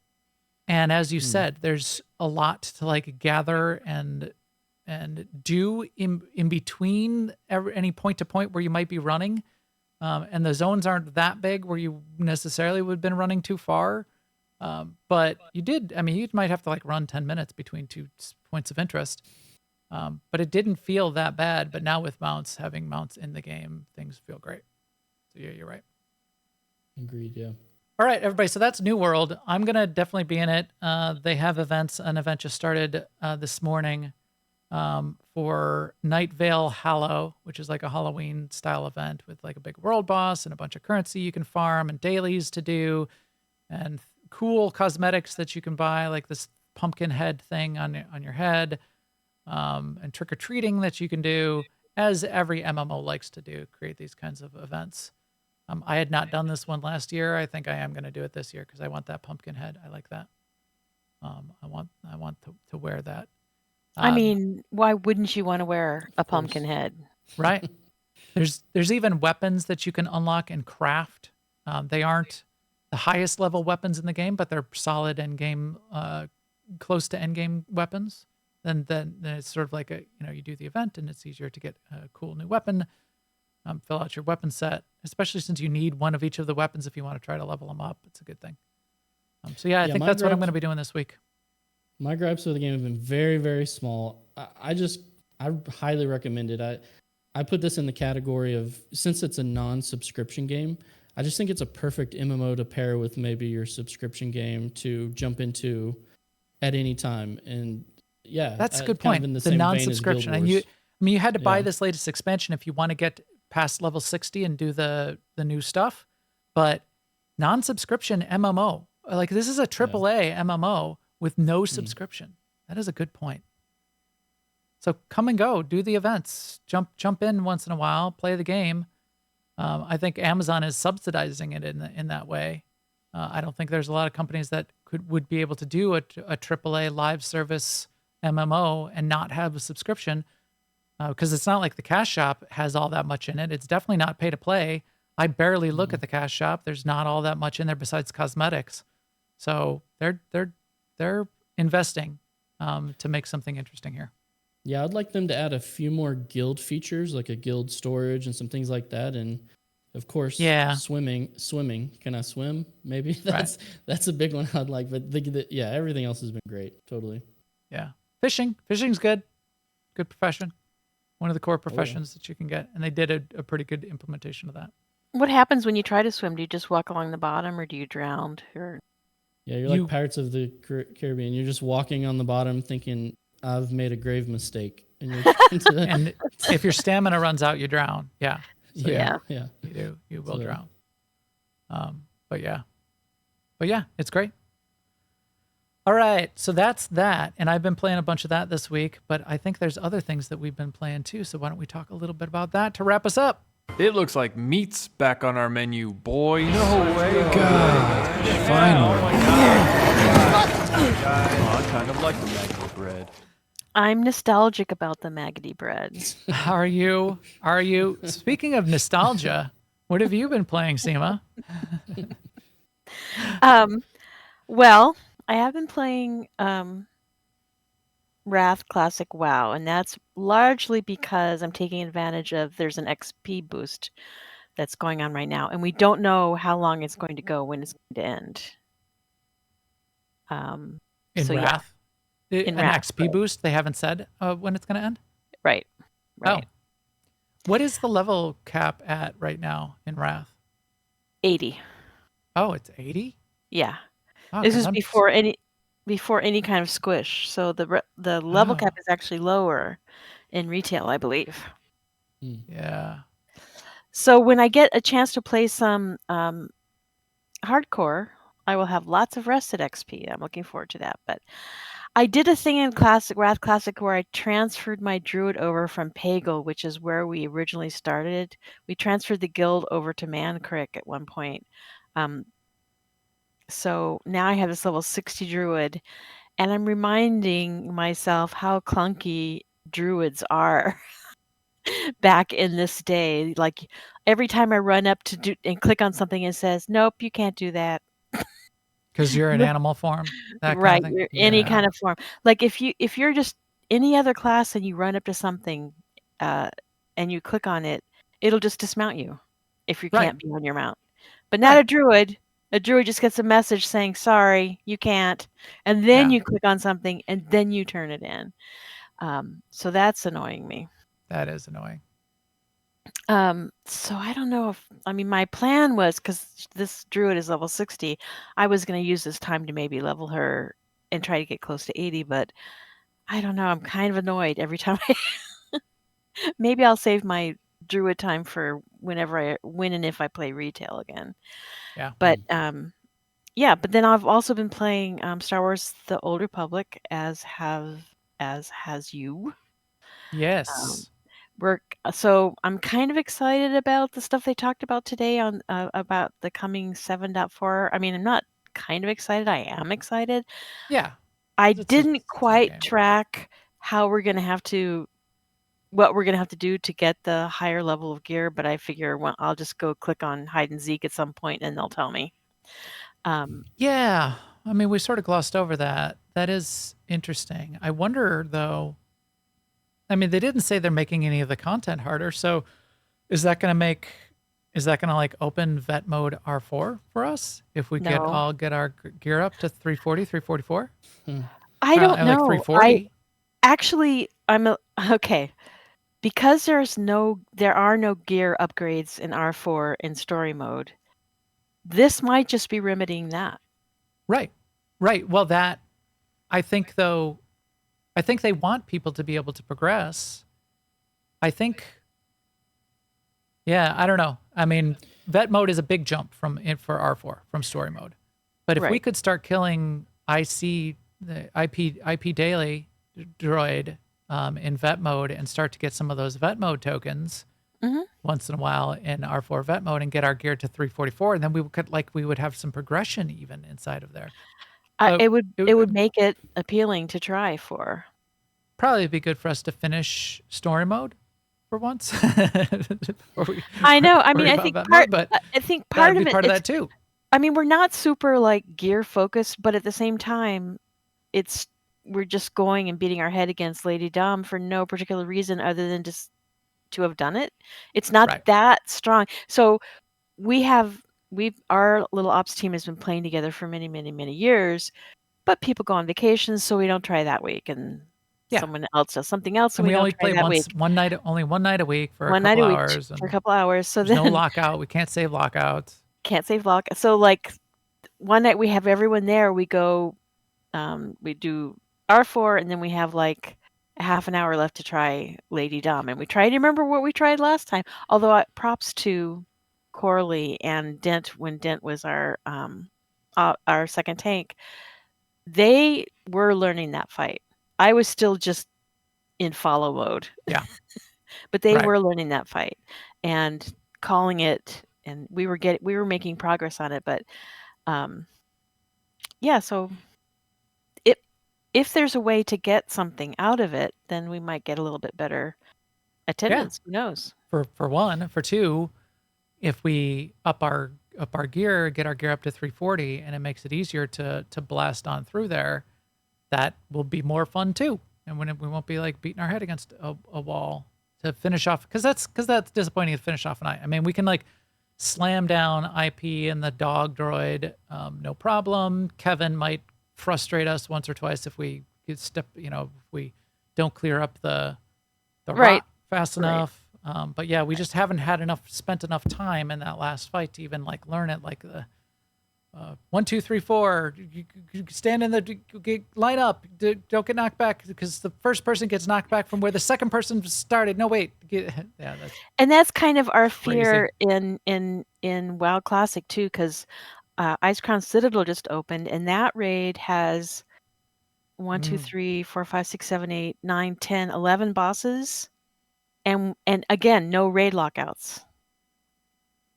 And as you said, there's a lot to like gather and do in between any point to point where you might be running. And the zones aren't that big where you necessarily would have been running too far. But you might have to like run 10 minutes between two points of interest. But it didn't feel that bad. But now with having mounts in the game, things feel great. So yeah, you're right. Agreed, yeah. All right, everybody. So that's New World. I'm going to definitely be in it. They have events. An event just started this morning for Night Vale Hallow, which is like a Halloween style event with like a big world boss and a bunch of currency you can farm and dailies to do and cool cosmetics that you can buy, like this pumpkin head thing on your head, and trick-or-treating that you can do, as every MMO likes to do, create these kinds of events. I had not done this one last year. I think I am going to do it this year because I want that pumpkin head. I like that. I want to wear that. I mean, why wouldn't you want to wear a pumpkin head? Right. There's even weapons that you can unlock and craft. They aren't the highest level weapons in the game, but they're solid end game, close to end game weapons. Then it's sort of like you do the event and it's easier to get a cool new weapon. Fill out your weapon set, especially since you need one of each of the weapons if you want to try to level them up. It's a good thing. So I think that's what I'm going to be doing this week. My gripes with the game have been very, very small. I highly recommend it. I put this in the category of, since it's a non-subscription game, I just think it's a perfect MMO to pair with maybe your subscription game to jump into at any time. And yeah, that's a good point. The non-subscription, and you had to buy this latest expansion if you want to get past level 60 and do the new stuff. But non-subscription MMO, like this is a AAA MMO with no subscription. That is a good point. So come and go, do the events, jump in once in a while, play the game. I think Amazon is subsidizing it in that way. I don't think there's a lot of companies that would be able to do a AAA live service MMO and not have a subscription, because it's not like the cash shop has all that much in it. It's definitely not pay to play. I barely look at the cash shop. There's not all that much in there besides cosmetics. So they're investing to make something interesting here. Yeah, I'd like them to add a few more guild features, like a guild storage and some things like that. And of course, swimming. Can I swim? Maybe that's a big one I'd like. But everything else has been great. Totally. Yeah. Fishing's good. Good profession. One of the core professions that you can get. And they did a pretty good implementation of that. What happens when you try to swim? Do you just walk along the bottom or do you drown? Or... Yeah, you're like Pirates of the Caribbean. You're just walking on the bottom thinking, I've made a grave mistake. And and if your stamina runs out, you drown. Yeah. So yeah. You will drown. But yeah, it's great. All right, so that's that. And I've been playing a bunch of that this week, but I think there's other things that we've been playing too. So why don't we talk a little bit about that to wrap us up? It looks like meat's back on our menu, boys. No way. God, finally. Oh my God. I kind of like the maggoty bread. I'm nostalgic about the maggoty bread. Are you? Speaking of nostalgia, what have you been playing, Sema? Well, I have been playing Wrath Classic WoW, and that's largely because I'm taking advantage of there's an XP boost that's going on right now, and we don't know how long it's going to go, when it's going to end. In So yeah, Wrath? in An Wrath, XP boost? They haven't said when it's going to end? right. Oh. What is the level cap at right now in Wrath? 80. Oh, it's 80? Yeah. Oh, This 'cause is I'm- before any kind of squish. So the level cap is actually lower in retail, I believe. Yeah. So when I get a chance to play some hardcore, I will have lots of rested XP. I'm looking forward to that. But I did a thing in Wrath Classic where I transferred my druid over from Pagel, which is where we originally started. We transferred the guild over to Mankrik at one point. So now I have this level 60 druid, and I'm reminding myself how clunky druids are back in this day. Like every time I run up to do and click on something, it says, "Nope, you can't do that." Because you're an animal form, that Right, kind of thing. any kind of form. Like if you're just any other class and you run up to something, and you click on it, it'll just dismount you if you Right. can't be on your mount. But not a druid. A druid just gets a message saying, "Sorry, you can't," and then you click on something and then you turn it in. So that's annoying me. That is annoying. So I don't know my plan was, because this druid is level 60, I was going to use this time to maybe level her and try to get close to 80, but I don't know. I'm kind of annoyed every time maybe I'll save my druid time for when and if I play retail again. Yeah. But yeah, but then I've also been playing Star Wars: The Old Republic, as has you. Yes. So I'm kind of excited about the stuff they talked about today on about the coming 7.4. I mean, I'm not kind of excited. I am excited. Yeah. I 'Cause it's didn't fun quite game. track what we're going to have to do to get the higher level of gear, but I figure I'll just go click on hide and seek at some point and they'll tell me. Yeah. I mean, we sort of glossed over that. That is interesting. I wonder, though, I mean, they didn't say they're making any of the content harder. So is that going to like open vet mode R4 for us if we get No. our gear up to 340, 344? I don't know. Like 340. I'm okay. Because there are no gear upgrades in R4 in story mode. This might just be remedying that. Right. Well, I think they want people to be able to progress. I think, yeah, I don't know. I mean, vet mode is a big jump for R4 from story mode. But if we could start killing the IP daily droid in vet mode and start to get some of those vet mode tokens once in a while in R4 vet mode and get our gear to 344, and then we would have some progression even inside of there. It would make it appealing to try for. Probably be good for us to finish story mode for once. I know. I mean, I think part of it, part of that too. I mean, we're not super like gear focused, but at the same time, we're just going and beating our head against Lady Dom for no particular reason other than just to have done it. It's not that strong. So our little ops team has been playing together for many, many, many years, but people go on vacation, so we don't try that week, and someone else does something else, and we only play that week. one night a week for a couple hours. For a couple hours. So there's then no lockout. We can't save lockouts. Can't save lock. So like one night we have everyone there. We go, we do R4, and then we have like a half an hour left to try Lady Dom, and we try to remember what we tried last time. Although props to Corley and Dent when Dent was our second tank. They were learning that fight. I was still just in follow mode. Yeah. But they were learning that fight and calling it, and we were making progress on it. But yeah, so if there's a way to get something out of it, then we might get a little bit better attendance. Who knows? For one, for two, if we up our gear, get our gear up to 340, and it makes it easier to blast on through there, that will be more fun too. And when we won't be like beating our head against a wall to finish off, because that's disappointing to finish off a night. I mean, we can like slam down IP and the dog droid, no problem. Kevin might frustrate us once or twice if we get if we don't clear up the Right. rot fast enough. But yeah, we just haven't spent enough time in that last fight to even like learn it. Like the 1, 2, 3, 4. You stand in line up. Don't get knocked back because the first person gets knocked back from where the second person started. No, wait. And that's kind of our crazy. fear in WoW Classic too, because Ice Crown Citadel just opened, and that raid has 1, 2, 3, 4, 5, 6, 7, 8, 9, 10, 11 bosses, and again, no raid lockouts.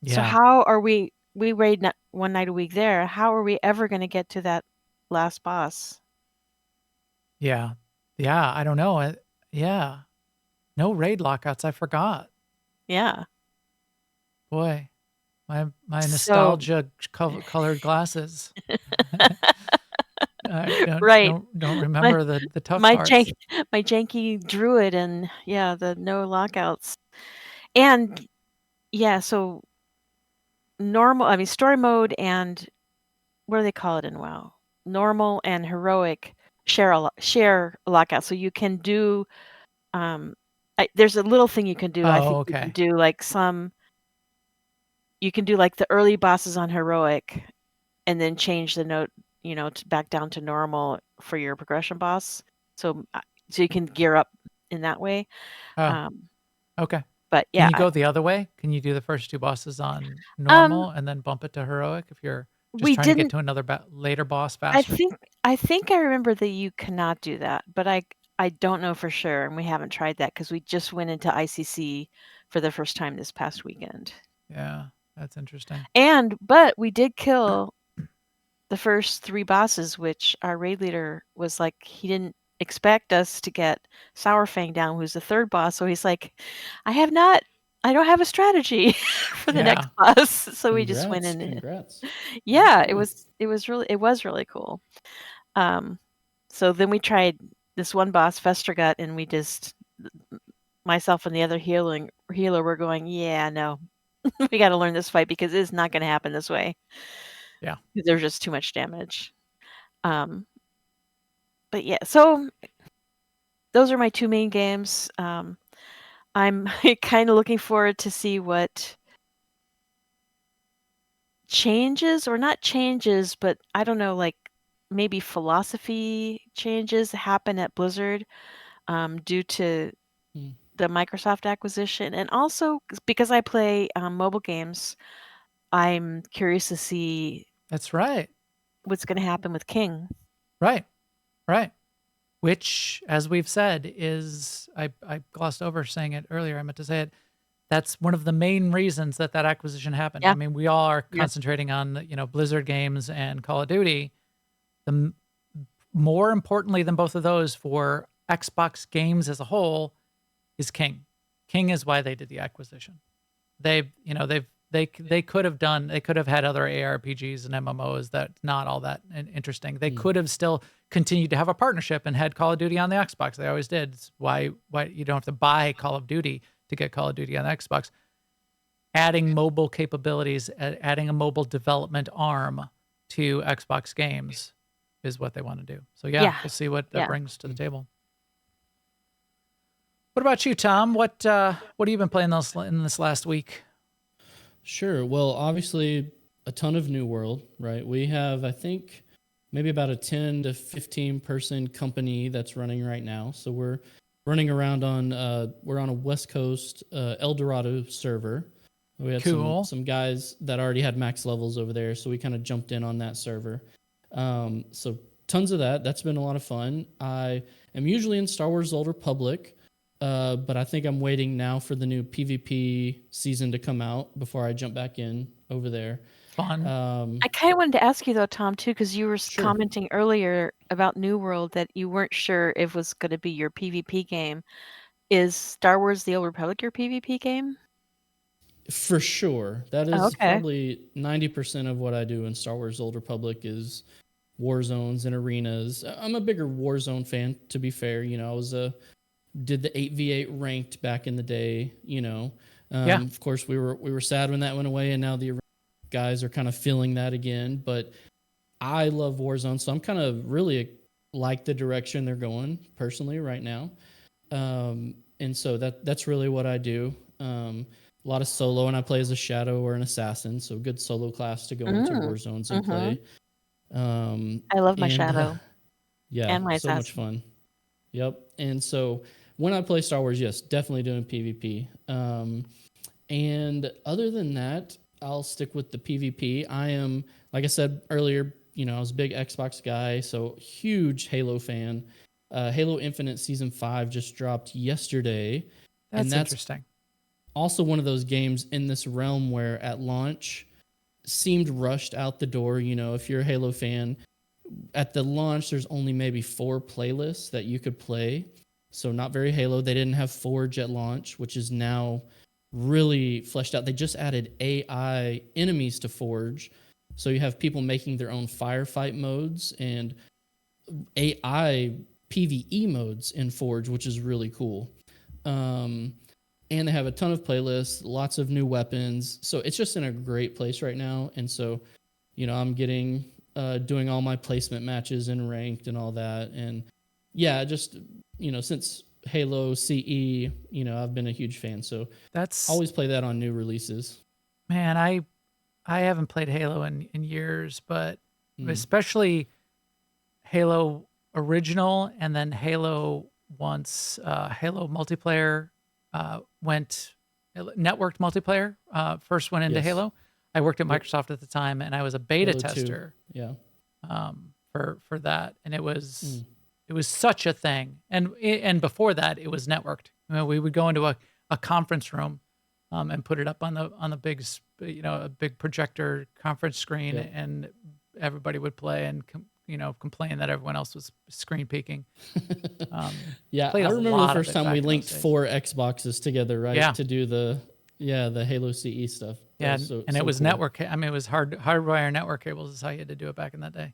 Yeah. So how are we raid one night a week there? How are we ever going to get to that last boss? Yeah. I don't know. Yeah. No raid lockouts. I forgot. Yeah. Boy, my nostalgia colored glasses. Right. Don't remember the tough my parts. my janky druid and the no lockouts. And so normal, story mode and what do they call it in WoW? Normal and heroic share lockout. So you can do there's a little thing you can do. I think you can do like you can do like the early bosses on heroic and then change the note, back down to normal for your progression boss. So you can gear up in that way. Okay. But yeah. Can you go the other way? Can you do the first 2 bosses on normal and then bump it to heroic if you're just trying to get to another later boss faster? I think I remember that you cannot do that, but I don't know for sure, and we haven't tried that because we just went into ICC for the first time this past weekend. Yeah, that's interesting. But we did kill the first 3 bosses, which our raid leader was like, he didn't expect us to get Sourfang down, who's the 3rd boss. So he's like, I don't have a strategy for the next boss. So we just went in. Congrats. Yeah, it was really cool. So then we tried this one boss, Festergut, and we just, myself and the other healer were going, yeah, no, we got to learn this fight because it's not going to happen this way. Yeah. There's just too much damage. But yeah, so those are my 2 main games. I'm kind of looking forward to see what changes, or not changes, but I don't know, like maybe philosophy changes happen at Blizzard due to the Microsoft acquisition. And also because I play mobile games, I'm curious to see That's right. what's going to happen with King. Right. Which, as we've said, is I glossed over saying it earlier. I meant to say it. That's one of the main reasons that acquisition happened. Yeah. I mean, we all are concentrating on Blizzard games and Call of Duty. More importantly than both of those for Xbox games as a whole is King. King is why they did the acquisition. They could have had other ARPGs and MMOs that's not all that interesting. They could have still continued to have a partnership and had Call of Duty on the Xbox. They always did. It's why you don't have to buy Call of Duty to get Call of Duty on the Xbox. Adding mobile capabilities, adding a mobile development arm to Xbox games is what they want to do. So we'll see what that brings to the table. What about you, Tom? What have you been playing in this last week? Sure. Well, obviously a ton of New World, right? We have, I think, maybe about a 10 to 15 person company that's running right now. So we're running around we're on a West Coast El Dorado server. We had some guys that already had max levels over there, so we kind of jumped in on that server. So tons of that. That's been a lot of fun. I am usually in Star Wars: The Old Republic, but I think I'm waiting now for the new PvP season to come out before I jump back in over there. Fun. I kind of wanted to ask you though, Tom, too, because you were commenting earlier about New World that you weren't sure if it was going to be your PvP game. Is Star Wars: The Old Republic your PvP game? For sure. That is probably 90% of what I do in Star Wars: The Old Republic is war zones and arenas. I'm a bigger Warzone fan, to be fair. I was a did the 8v8 ranked back in the day, you know. Yeah. Of course, we were sad when that went away, and now the guys are kind of feeling that again. But I love Warzone, so I'm kind of really like the direction they're going personally right now. And so that's really what I do. A lot of solo, and I play as a shadow or an assassin, so good solo class to go into Warzones and play. I love my shadow. Yeah, and my so much fun. Yep. And so when I play Star Wars, yes, definitely doing PvP. And other than that, I'll stick with the PvP. I am, like I said earlier, you know, I was a big Xbox guy, so huge Halo fan. Halo Infinite Season 5 just dropped yesterday. That's interesting. Also one of those games in this realm where at launch seemed rushed out the door. You know, if you're a Halo fan, at the launch, there's only maybe 4 playlists that you could play. So not very Halo. They didn't have Forge at launch, which is now really fleshed out. They just added AI enemies to Forge. So you have people making their own firefight modes and AI PvE modes in Forge, which is really cool. And they have a ton of playlists, lots of new weapons. So it's just in a great place right now. And so, you know, I'm doing all my placement matches in ranked and all that. And yeah, just, you know, since Halo CE, you know, I've been a huge fan. So that's always play that on new releases. Man, I haven't played Halo in years, but especially Halo original and then Halo once Halo multiplayer went networked multiplayer first went into Halo. I worked at Microsoft at the time, and I was a beta Halo tester. 2. Yeah. For that, and it was such a thing. And before that, it was networked. You know, we would go into a conference room and put it up on the big, you know, a big projector conference screen, and everybody would play and complain that everyone else was screen peeking. Yeah, I remember the first time we linked 4 Xboxes together, right? Yeah. To do the Halo CE stuff. Yeah, it was cool. network. I mean, it was hardwire network cables is how you had to do it back in that day.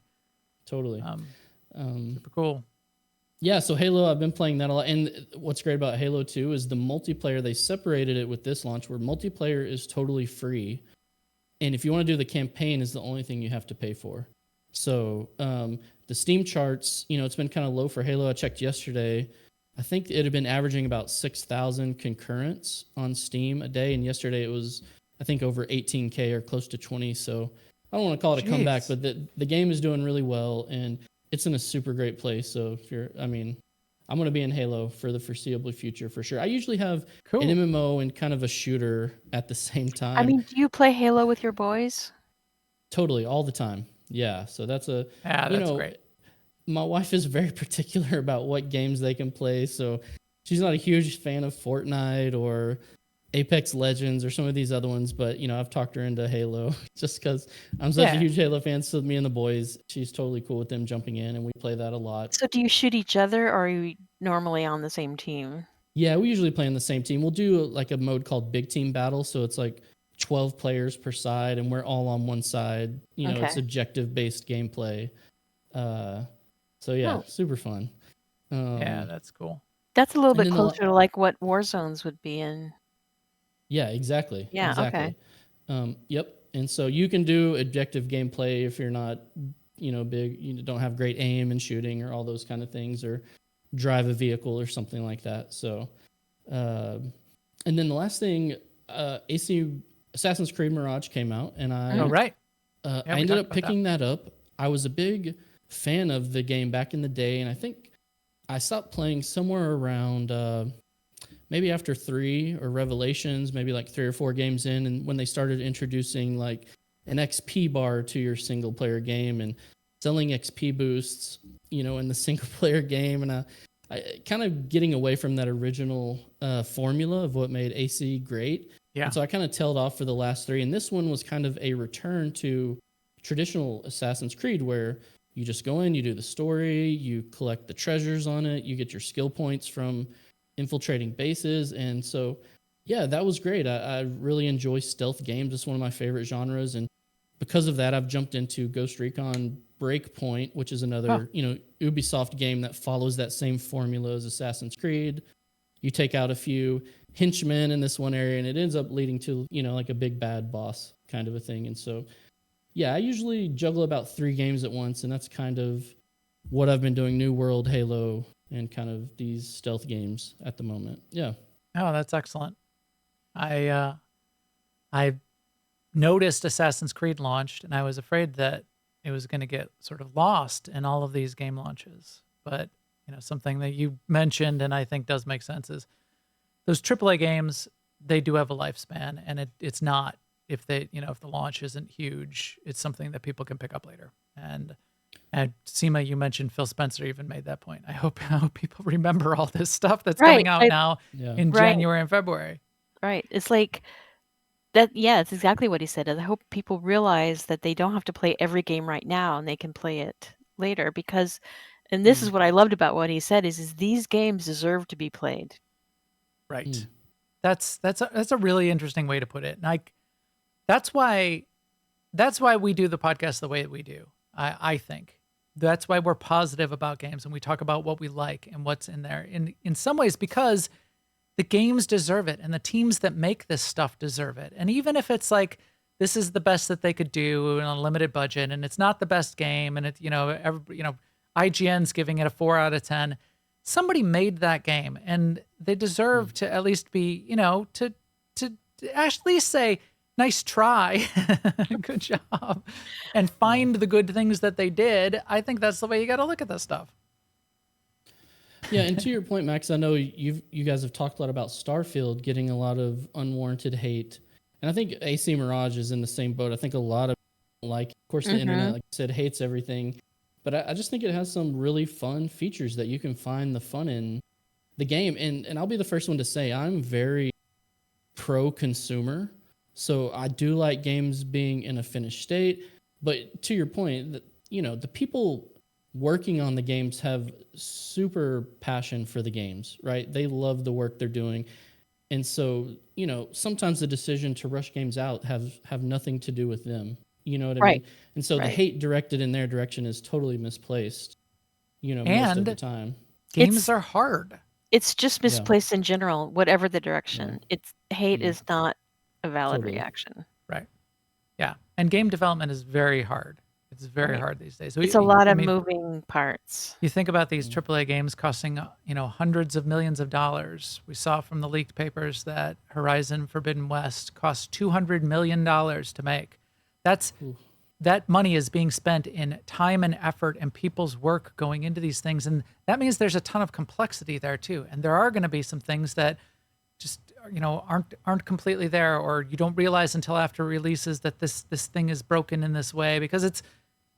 Totally. Super cool. Yeah, so Halo, I've been playing that a lot. And what's great about Halo 2 is the multiplayer, they separated it with this launch where multiplayer is totally free. And if you want to do the campaign is the only thing you have to pay for. So the Steam charts, you know, it's been kind of low for Halo. I checked yesterday. I think it had been averaging about 6,000 concurrents on Steam a day. And yesterday it was, I think, over 18K or close to 20. So I don't want to call it a comeback, but the game is doing really well. And it's in a super great place. So I'm going to be in Halo for the foreseeable future for sure. I usually have an MMO and kind of a shooter at the same time. I mean, do you play Halo with your boys? Totally, all the time. Yeah. So that's great. My wife is very particular about what games they can play. So she's not a huge fan of Fortnite or Apex Legends or some of these other ones, but you know, I've talked her into Halo just because I'm such a huge Halo fan. So me and the boys, she's totally cool with them jumping in, and we play that a lot. So do you shoot each other, or are you normally on the same team? Yeah, we usually play on the same team. We'll do like a mode called Big Team Battle, so it's like 12 players per side, and we're all on one side. You know, it's objective-based gameplay. So yeah, super fun. Yeah, that's cool. That's a little bit closer to like what Warzones would be in. Yeah, exactly. Yeah, exactly. Okay. Yep. And so you can do objective gameplay if you're not, you know, big, you don't have great aim and shooting or all those kind of things, or drive a vehicle or something like that. So, and then the last thing, Assassin's Creed Mirage came out, and I ended up picking that up. I was a big fan of the game back in the day, and I think I stopped playing somewhere around maybe after 3 or Revelations, maybe like 3 or 4 games in, and when they started introducing like an XP bar to your single player game and selling XP boosts, you know, in the single player game, and I kind of getting away from that original formula of what made AC great. Yeah. And so I kind of tailed off for the last 3, and this one was kind of a return to traditional Assassin's Creed where you just go in, you do the story, you collect the treasures on it, you get your skill points from infiltrating bases. And so, yeah, that was great. I really enjoy stealth games. It's one of my favorite genres. And because of that, I've jumped into Ghost Recon Breakpoint, which is another, you know, Ubisoft game that follows that same formula as Assassin's Creed. you take out a few henchmen in this one area, and it ends up leading to, like a big bad boss kind of a thing. And so, yeah, I usually juggle about 3 games at once, and that's kind of what I've been doing: New World, Halo, and kind of these stealth games at the moment. Yeah. Oh, that's excellent. I noticed Assassin's Creed launched, and I was afraid that it was going to get sort of lost in all of these game launches. But something that you mentioned, and I think does make sense, is those AAA games, they do have a lifespan, and it's not, if the launch isn't huge, it's something that people can pick up later. And Sema, you mentioned Phil Spencer even made that point. I hope people remember all this stuff that's coming out now in January and February. Right. It's like that. Yeah, it's exactly what he said. I hope people realize that they don't have to play every game right now, and they can play it later, because, and this is what I loved about what he said, is these games deserve to be played. Right. That's a really interesting way to put it. And that's why we do the podcast the way that we do. I think that's why we're positive about games, and we talk about what we like and what's in there. In some ways, because the games deserve it, and the teams that make this stuff deserve it. And even if it's like, this is the best that they could do on a limited budget, and it's not the best game, and IGN's giving it a 4 out of 10. Somebody made that game, and they deserve to at least be, to at least say, nice try, good job, and find the good things that they did. I think that's the way you got to look at this stuff. Yeah, and to your point, Max, I know you guys have talked a lot about Starfield getting a lot of unwarranted hate, and I think AC Mirage is in the same boat. I think a lot of of course, the internet, like I said, hates everything, but I just think it has some really fun features that you can find the fun in the game. And I'll be the first one to say I'm very pro-consumer. So I do like games being in a finished state, but to your point, the people working on the games have super passion for the games, right? They love the work they're doing. And so, sometimes the decision to rush games out have nothing to do with them. You know what I mean? And so the hate directed in their direction is totally misplaced, most of the time. Games are hard. It's just misplaced in general, whatever the direction. Hate is not a valid reaction. Right. Yeah. And game development is very hard. It's very hard these days. So it's a lot of moving parts. You think about these AAA games costing, hundreds of millions of dollars. We saw from the leaked papers that Horizon Forbidden West cost $200 million to make. That money is being spent in time and effort and people's work going into these things. And that means there's a ton of complexity there too. And there are going to be some things that just, aren't completely there, or you don't realize until after releases that this thing is broken in this way, because it's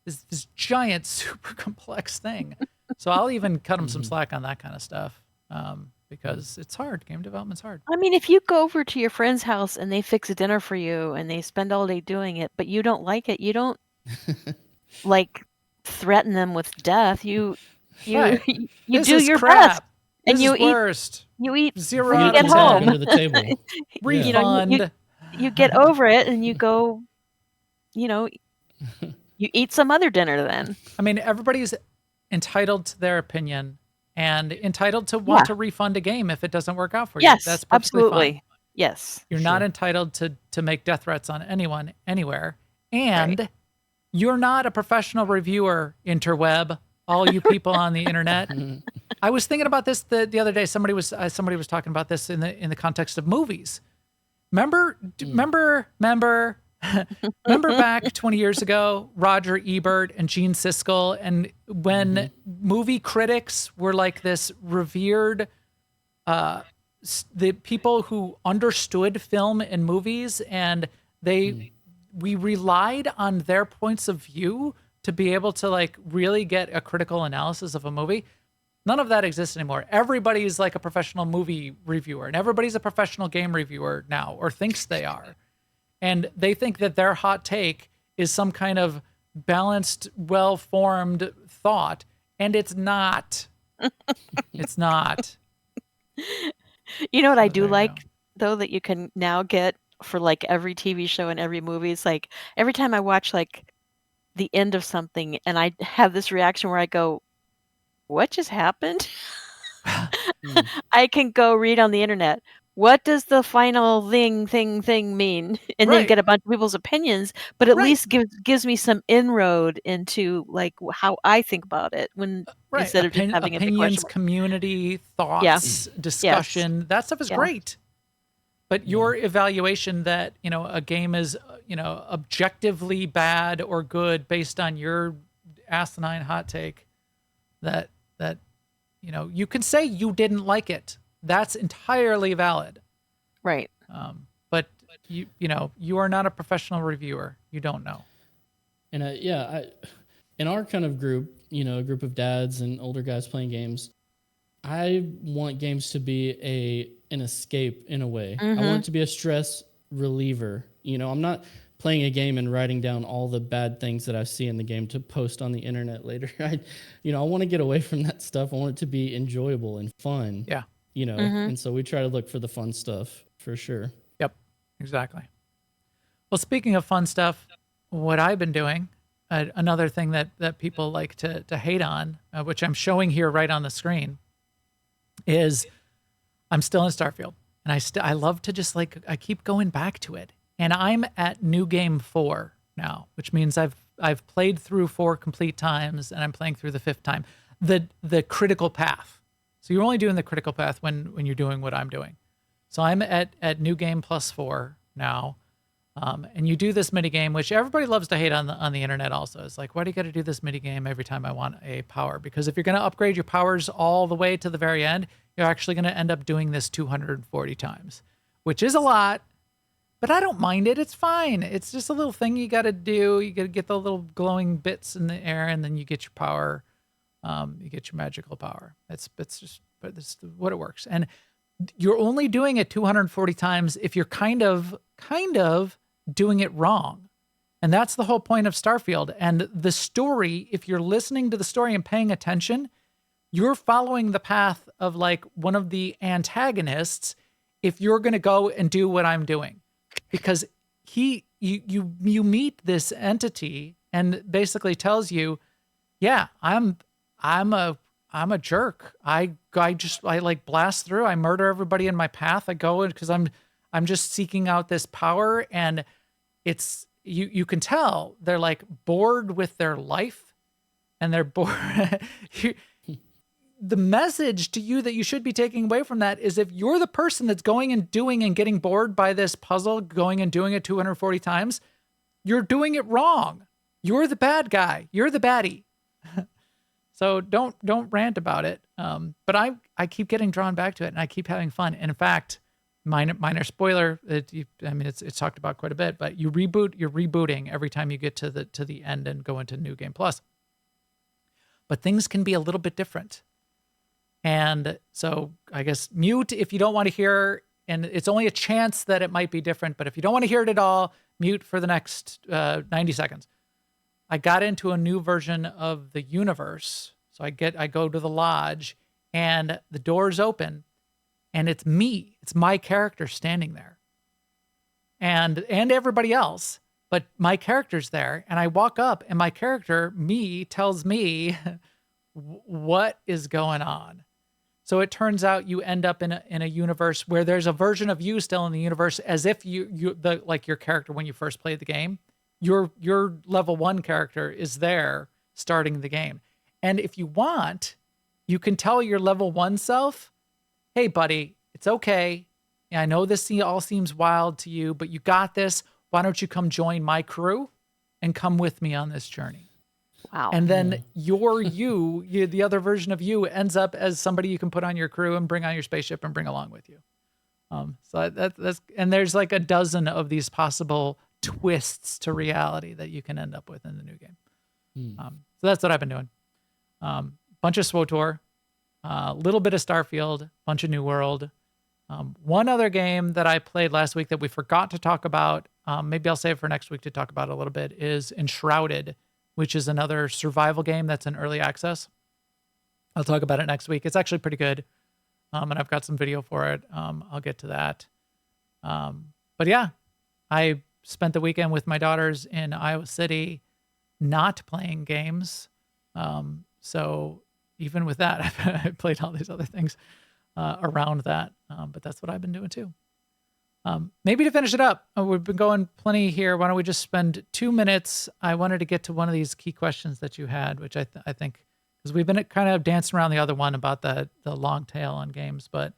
this giant, super complex thing. So I'll even cut them some slack on that kind of stuff, because it's hard. Game development's hard. I mean, if you go over to your friend's house and they fix a dinner for you and they spend all day doing it, but you don't like it, you don't threaten them with death. You do your best, and you eat 0 when you get home. Under the table. Refund. You get over it, and you go. You eat some other dinner then. I mean, everybody's entitled to their opinion and entitled to want to refund a game if it doesn't work out for you. Yes, that's perfectly absolutely. Fine. Yes. You're not entitled to make death threats on anyone, anywhere. And you're not a professional reviewer, interweb, all you people on the internet. I was thinking about this the other day. Somebody was talking about this in the context of movies. Remember back 20 years ago, Roger Ebert and Gene Siskel, and when movie critics were like this revered, the people who understood film and movies, and we relied on their points of view to be able to really get a critical analysis of a movie. None of that exists anymore. Everybody's like a professional movie reviewer, and everybody's a professional game reviewer now, or thinks they are. And they think that their hot take is some kind of balanced, well-formed thought, and it's not. It's not. You know what I do like, though, that you can now get for every TV show and every movie? It's every time I watch the end of something, and I have this reaction where I go, what just happened? I can go read on the internet. What does the final thing mean? And then Right. get a bunch of people's opinions, but at Right. least gives me some inroad into like how I think about it when Right. instead of just having it be Opinions, questionable. community, thoughts, discussion. That stuff is Yeah. great. But your evaluation that, a game is, objectively bad or good based on your asinine hot take, that you can say you didn't like it. That's entirely valid. Right. But you are not a professional reviewer. You don't know. And in our kind of group, a group of dads and older guys playing games, I want games to be an escape in a way. I want it to be a stress reliever. I'm not playing a game and writing down all the bad things that I see in the game to post on the internet later. I want to get away from that stuff. I want it to be enjoyable and fun. Yeah. And so we try to look for the fun stuff for sure. Yep, exactly. Well, speaking of fun stuff, what I've been doing, another thing that people like to hate on, which I'm showing here right on the screen, is I'm still in Starfield, and I love to just I keep going back to it, and I'm at New Game 4 now, which means I've played through 4 complete times, and I'm playing through the 5th time, the critical path. So you're only doing the critical path when you're doing what I'm doing. So I'm at New Game +4 now. And you do this mini game, which everybody loves to hate on the internet also. It's like, why do you got to do this mini game every time I want a power? Because if you're going to upgrade your powers all the way to the very end, you're actually going to end up doing this 240 times, which is a lot, but I don't mind it. It's fine. It's just a little thing you got to do. You got to get the little glowing bits in the air, and then you get your power. You get your magical power. It's what it works. And you're only doing it 240 times if you're kind of doing it wrong. And that's the whole point of Starfield. And the story, if you're listening to the story and paying attention, you're following the path of one of the antagonists if you're going to go and do what I'm doing. Because you meet this entity and basically tells you, yeah, I'm a jerk. I blast through. I murder everybody in my path. I go because I'm just seeking out this power, and it's you can tell they're bored with their life, and they're bored. The message to you that you should be taking away from that is if you're the person that's going and doing and getting bored by this puzzle, going and doing it 240 times, you're doing it wrong. You're the bad guy. You're the baddie. So don't rant about it. But I keep getting drawn back to it, and I keep having fun. And in fact, minor spoiler. It's talked about quite a bit. But you're rebooting every time you get to the end and go into New Game Plus. But things can be a little bit different. And so I guess mute if you don't want to hear. And it's only a chance that it might be different. But if you don't want to hear it at all, mute for the next 90 seconds. I got into a new version of the universe. So I go to the lodge, and the doors open, and it's me. It's my character standing there. And everybody else, but my character's there. And I walk up, and my character, me, tells me what is going on. So it turns out you end up in a universe where there's a version of you still in the universe, as if your character when you first played the game. Your level 1 character is there starting the game. And if you want, you can tell your level 1 self, hey, buddy, it's okay. I know this all seems wild to you, but you got this. Why don't you come join my crew and come with me on this journey? Wow. And then the other version of you ends up as somebody you can put on your crew and bring on your spaceship and bring along with you. So that's and there's a dozen of these possible twists to reality that you can end up with in the new game. So that's what I've been doing. Bunch of SWTOR, a little bit of Starfield, bunch of New World. One other game that I played last week that we forgot to talk about, maybe I'll save for next week to talk about a little bit, is Enshrouded, which is another survival game that's in early access. I'll talk about it next week. It's actually pretty good. And I've got some video for it. I'll get to that. But yeah, I spent the weekend with my daughters in Iowa City, not playing games. So even with that, I played all these other things around that. But that's what I've been doing too. Maybe to finish it up, we've been going plenty here. Why don't we just spend 2 minutes? I wanted to get to one of these key questions that you had, which I think, because we've been kind of dancing around the other one about the long tail on games, but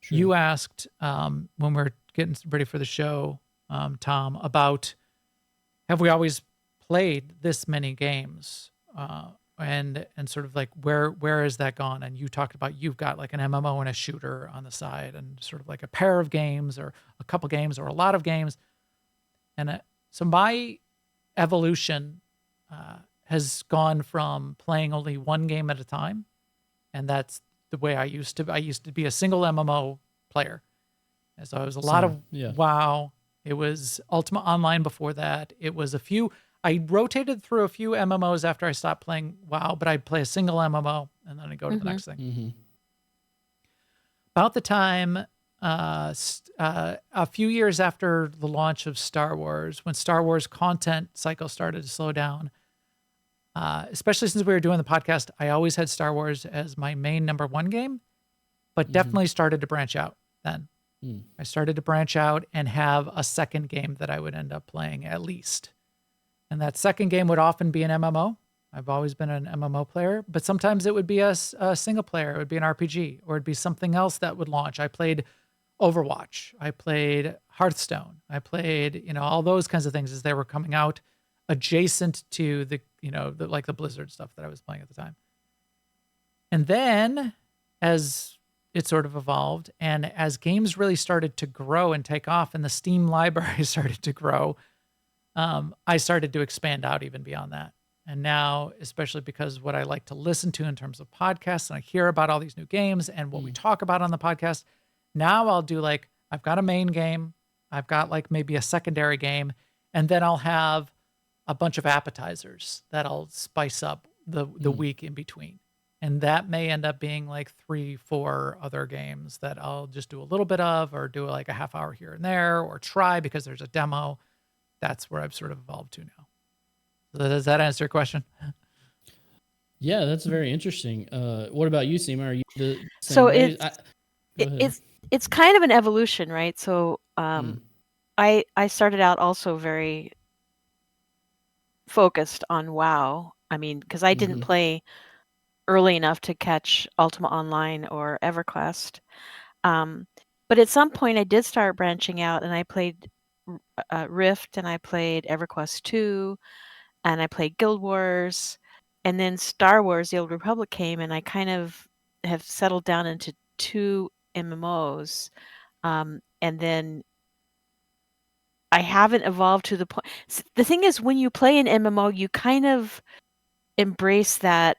you asked when we're getting ready for the show, Tom, about have we always played this many games? And sort of like where has that gone? And you talked about you've got like an MMO and a shooter on the side, and sort of like a pair of games or a couple games or a lot of games. And so my evolution has gone from playing only one game at a time, and that's the way I used to. I used to be a single MMO player, and so it was a lot of WoW. It was Ultima Online before that. It was a few. I rotated through a few MMOs after I stopped playing WoW, but I'd play a single MMO and then I'd go to the next thing. Mm-hmm. About the time, a few years after the launch of Star Wars, when Star Wars content cycle started to slow down, especially since we were doing the podcast, I always had Star Wars as my main number one game, but definitely started to branch out then. I started to branch out and have a second game that I would end up playing at least. And that second game would often be an MMO. I've always been an MMO player, but sometimes it would be a single player. It would be an RPG, or it'd be something else that would launch. I played Overwatch. I played Hearthstone. I played, all those kinds of things as they were coming out adjacent to the Blizzard stuff that I was playing at the time. And then as it sort of evolved and as games really started to grow and take off and the Steam library started to grow, I started to expand out even beyond that. And now, especially because what I like to listen to in terms of podcasts, and I hear about all these new games and what we talk about on the podcast, now I'll do I've got a main game, I've got maybe a secondary game, and then I'll have a bunch of appetizers that I'll spice up the week in between. And that may end up being 3-4 other games that I'll just do a little bit of, or do a half hour here and there, or try because there's a demo. That's where I've sort of evolved to now. So does that answer your question? Yeah, that's very interesting. What about you, Sema? Are you the same So way? it's kind of an evolution, right? So I started out also very focused on WoW. I mean, because I didn't play early enough to catch Ultima Online or EverQuest. But at some point I did start branching out, and I played Rift, and I played EverQuest 2, and I played Guild Wars, and then Star Wars: The Old Republic came, and I kind of have settled down into 2 MMOs, and then I haven't evolved to the point. The thing is, when you play an MMO, you kind of embrace that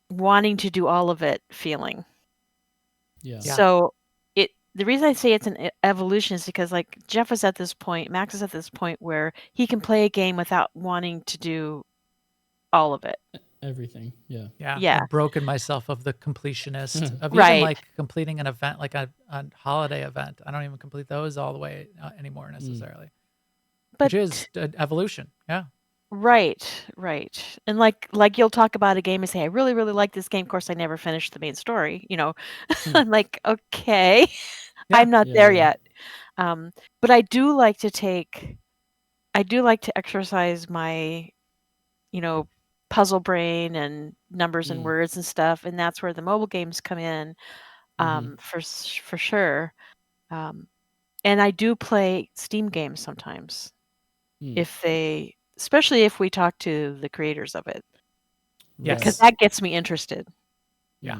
wanting to do all of it feeling. Yeah. So the reason I say it's an evolution is because Jeff is at this point, Max is at this point where he can play a game without wanting to do all of it. Everything. Yeah. Yeah. I've broken myself of the completionist of Right. even completing an event, like a holiday event. I don't even complete those all the way anymore necessarily, But which is an evolution. Yeah. right. And like you'll talk about a game and say, I really, really like this game. Of course, I never finished the main story, I'm like, okay, I'm not there yet. But I do like to exercise my, puzzle brain and numbers and words and stuff. And that's where the mobile games come in, for sure. And I do play Steam games sometimes especially if we talk to the creators of it, because that gets me interested. Yeah.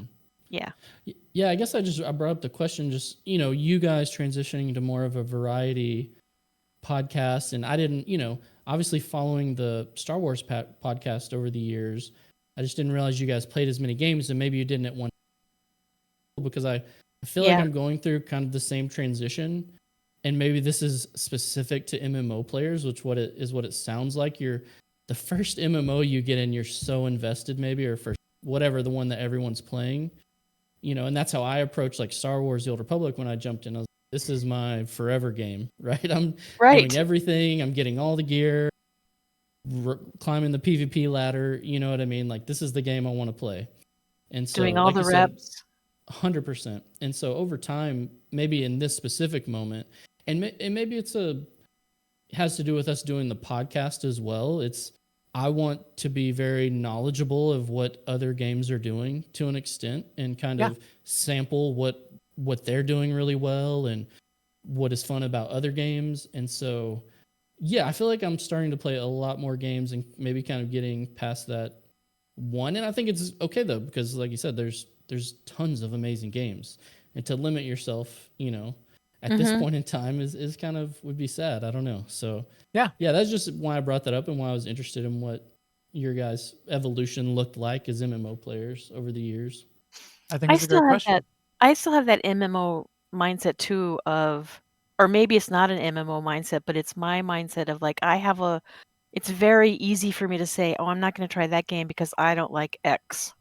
Yeah, I guess I brought up the question, just, you guys transitioning into more of a variety podcast. And I didn't, obviously following the Star Wars podcast over the years, I just didn't realize you guys played as many games, and maybe you didn't at one, because I feel like I'm going through kind of the same transition. And maybe this is specific to MMO players, which what it sounds like. You're the first MMO you get in, you're so invested, maybe, or for whatever, the one that everyone's playing, and that's how I approach Star Wars: The Old Republic when I jumped in. I was like, this is my forever game, right? I'm doing everything. I'm getting all the gear, climbing the PvP ladder. You know what I mean? Like, this is the game I want to play. And so, Doing all like the you said, reps. 100%. And so over time, maybe in this specific moment, and maybe has to do with us doing the podcast as well. I want to be very knowledgeable of what other games are doing to an extent, and kind of sample what they're doing really well and what is fun about other games. And so, yeah, I feel like I'm starting to play a lot more games and maybe kind of getting past that one. And I think it's okay though, because like you said, there's tons of amazing games, and to limit yourself, at this point in time is kind of would be sad. I don't know. So yeah, that's just why I brought that up and why I was interested in what your guys' evolution looked like as MMO players over the years. I think it's a great question. I still have that MMO mindset too or maybe it's not an MMO mindset, but it's my mindset of like, it's very easy for me to say, oh, I'm not going to try that game because I don't like X.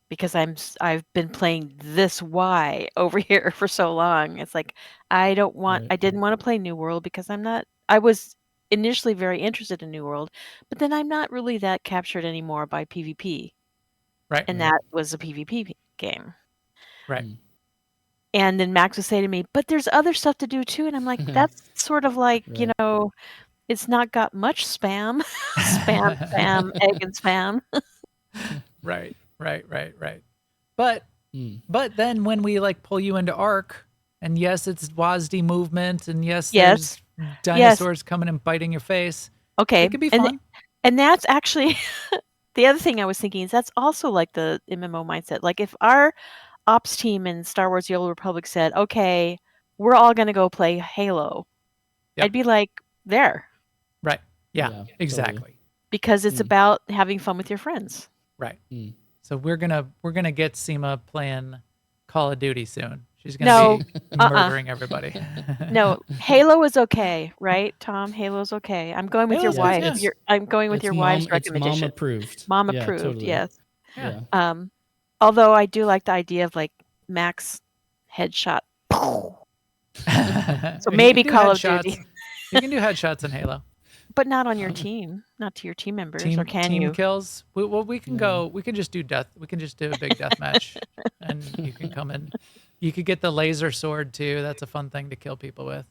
Because I've been playing this Y over here for so long. It's like, I didn't want to play New World because I was initially very interested in New World, but then I'm not really that captured anymore by PvP. Right. And that was a PvP game. Right. And then Max would say to me, but there's other stuff to do too. And I'm like, that's sort of like, it's not got much spam. spam, egg and spam. Right. But then when we like pull you into Ark, and yes, it's WASD movement, and there's dinosaurs coming and biting your face. Okay. It could be fun. And that's actually the other thing I was thinking is that's also like the MMO mindset. Like if our ops team in Star Wars: The Old Republic said, okay, we're all going to go play Halo, I'd be like, there. Right. Yeah, exactly. Totally. Because it's about having fun with your friends. Right. So we're gonna get Sema playing Call of Duty soon. She's gonna be murdering everybody. No, Halo is okay, right, Tom? Halo's okay. I'm going with your wife. Yes. I'm going with your wife's recommendation. It's mom approved. Mom approved. Totally. Yes. Yeah. Although I do like the idea of like Max headshot. So maybe Call of Duty. You can do headshots in Halo. But not on your team, not to your team members, or can you? Team kills. We can go. We can just do death. We can just do a big death match, and you can come in. You could get the laser sword too. That's a fun thing to kill people with.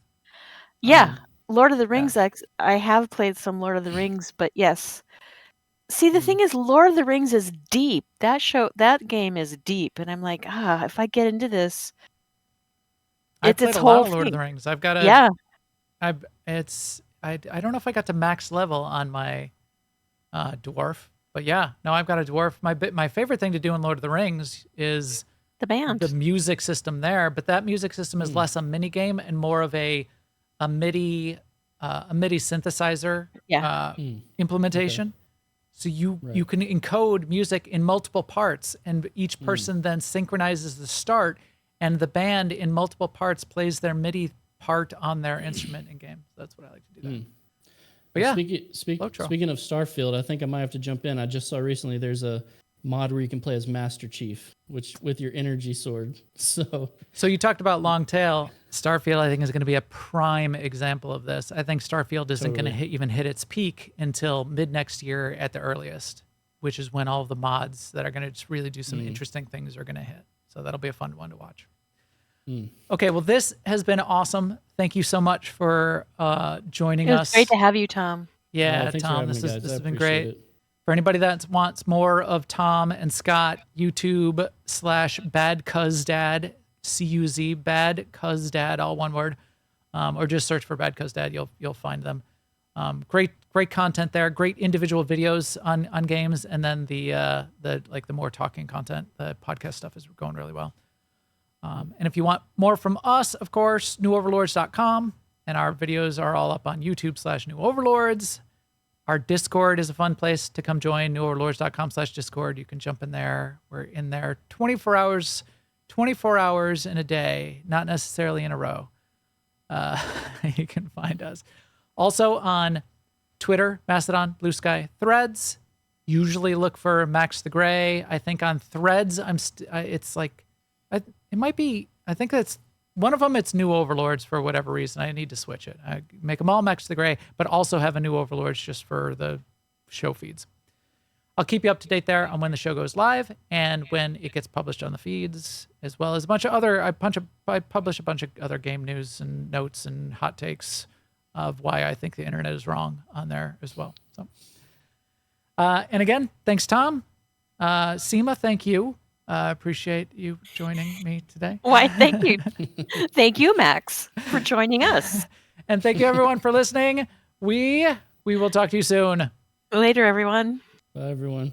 Yeah, Lord of the Rings. I have played some Lord of the Rings, but yes. See, the thing is, Lord of the Rings is deep. That game is deep, and I'm like, if I get into this, I played a lot of Lord of the Rings. I've got a. Yeah. I don't know if I got to max level on my dwarf, but yeah, no, I've got a dwarf. My favorite thing to do in Lord of the Rings is the band, the music system there. But that music system is less a mini game and more of a MIDI synthesizer implementation. Okay. So you can encode music in multiple parts, and each person then synchronizes the start, and the band in multiple parts plays their MIDI part on their instrument in game. So that's what I like to do. But yeah, speaking of Starfield, I think I might have to jump in. I just saw recently there's a mod where you can play as Master Chief, which with your energy sword. So you talked about long tail. Starfield, I think, is going to be a prime example of this. I think Starfield isn't going to even hit its peak until mid next year at the earliest, which is when all of the mods that are going to just really do some interesting things are going to hit. So that'll be a fun one to watch. Okay, well, this has been awesome. Thank you so much for joining us. It's great to have you, Tom. Yeah, Tom, this has been great. For anybody that wants more of Tom and Scott, YouTube/BadCuzDad, CUZ, BadCuzDad, all one word, or just search for BadCuzDad. You'll find them. Great content there. Great individual videos on games, and then the more talking content. The podcast stuff is going really well. And if you want more from us, of course, newoverlords.com, and our videos are all up on YouTube/newoverlords. Our Discord is a fun place to come join, newoverlords.com/Discord. You can jump in there. We're in there 24 hours in a day, not necessarily in a row. You can find us. Also on Twitter, Mastodon, Blue Sky, Threads. Usually look for Max the Gray. I think on Threads, it's like... It might be, I think that's one of them, it's new Overlords for whatever reason. I need to switch it. I make them all match the gray, but also have a new Overlords just for the show feeds. I'll keep you up to date there on when the show goes live and when it gets published on the feeds, as well as a bunch of other. I publish a bunch of other game news and notes and hot takes of why I think the internet is wrong on there as well. So, and again, thanks, Tom. Sema, thank you. Appreciate you joining me today. Why, thank you. Thank you, Max, for joining us. And thank you, everyone, for listening. We will talk to you soon. Later, everyone. Bye, everyone.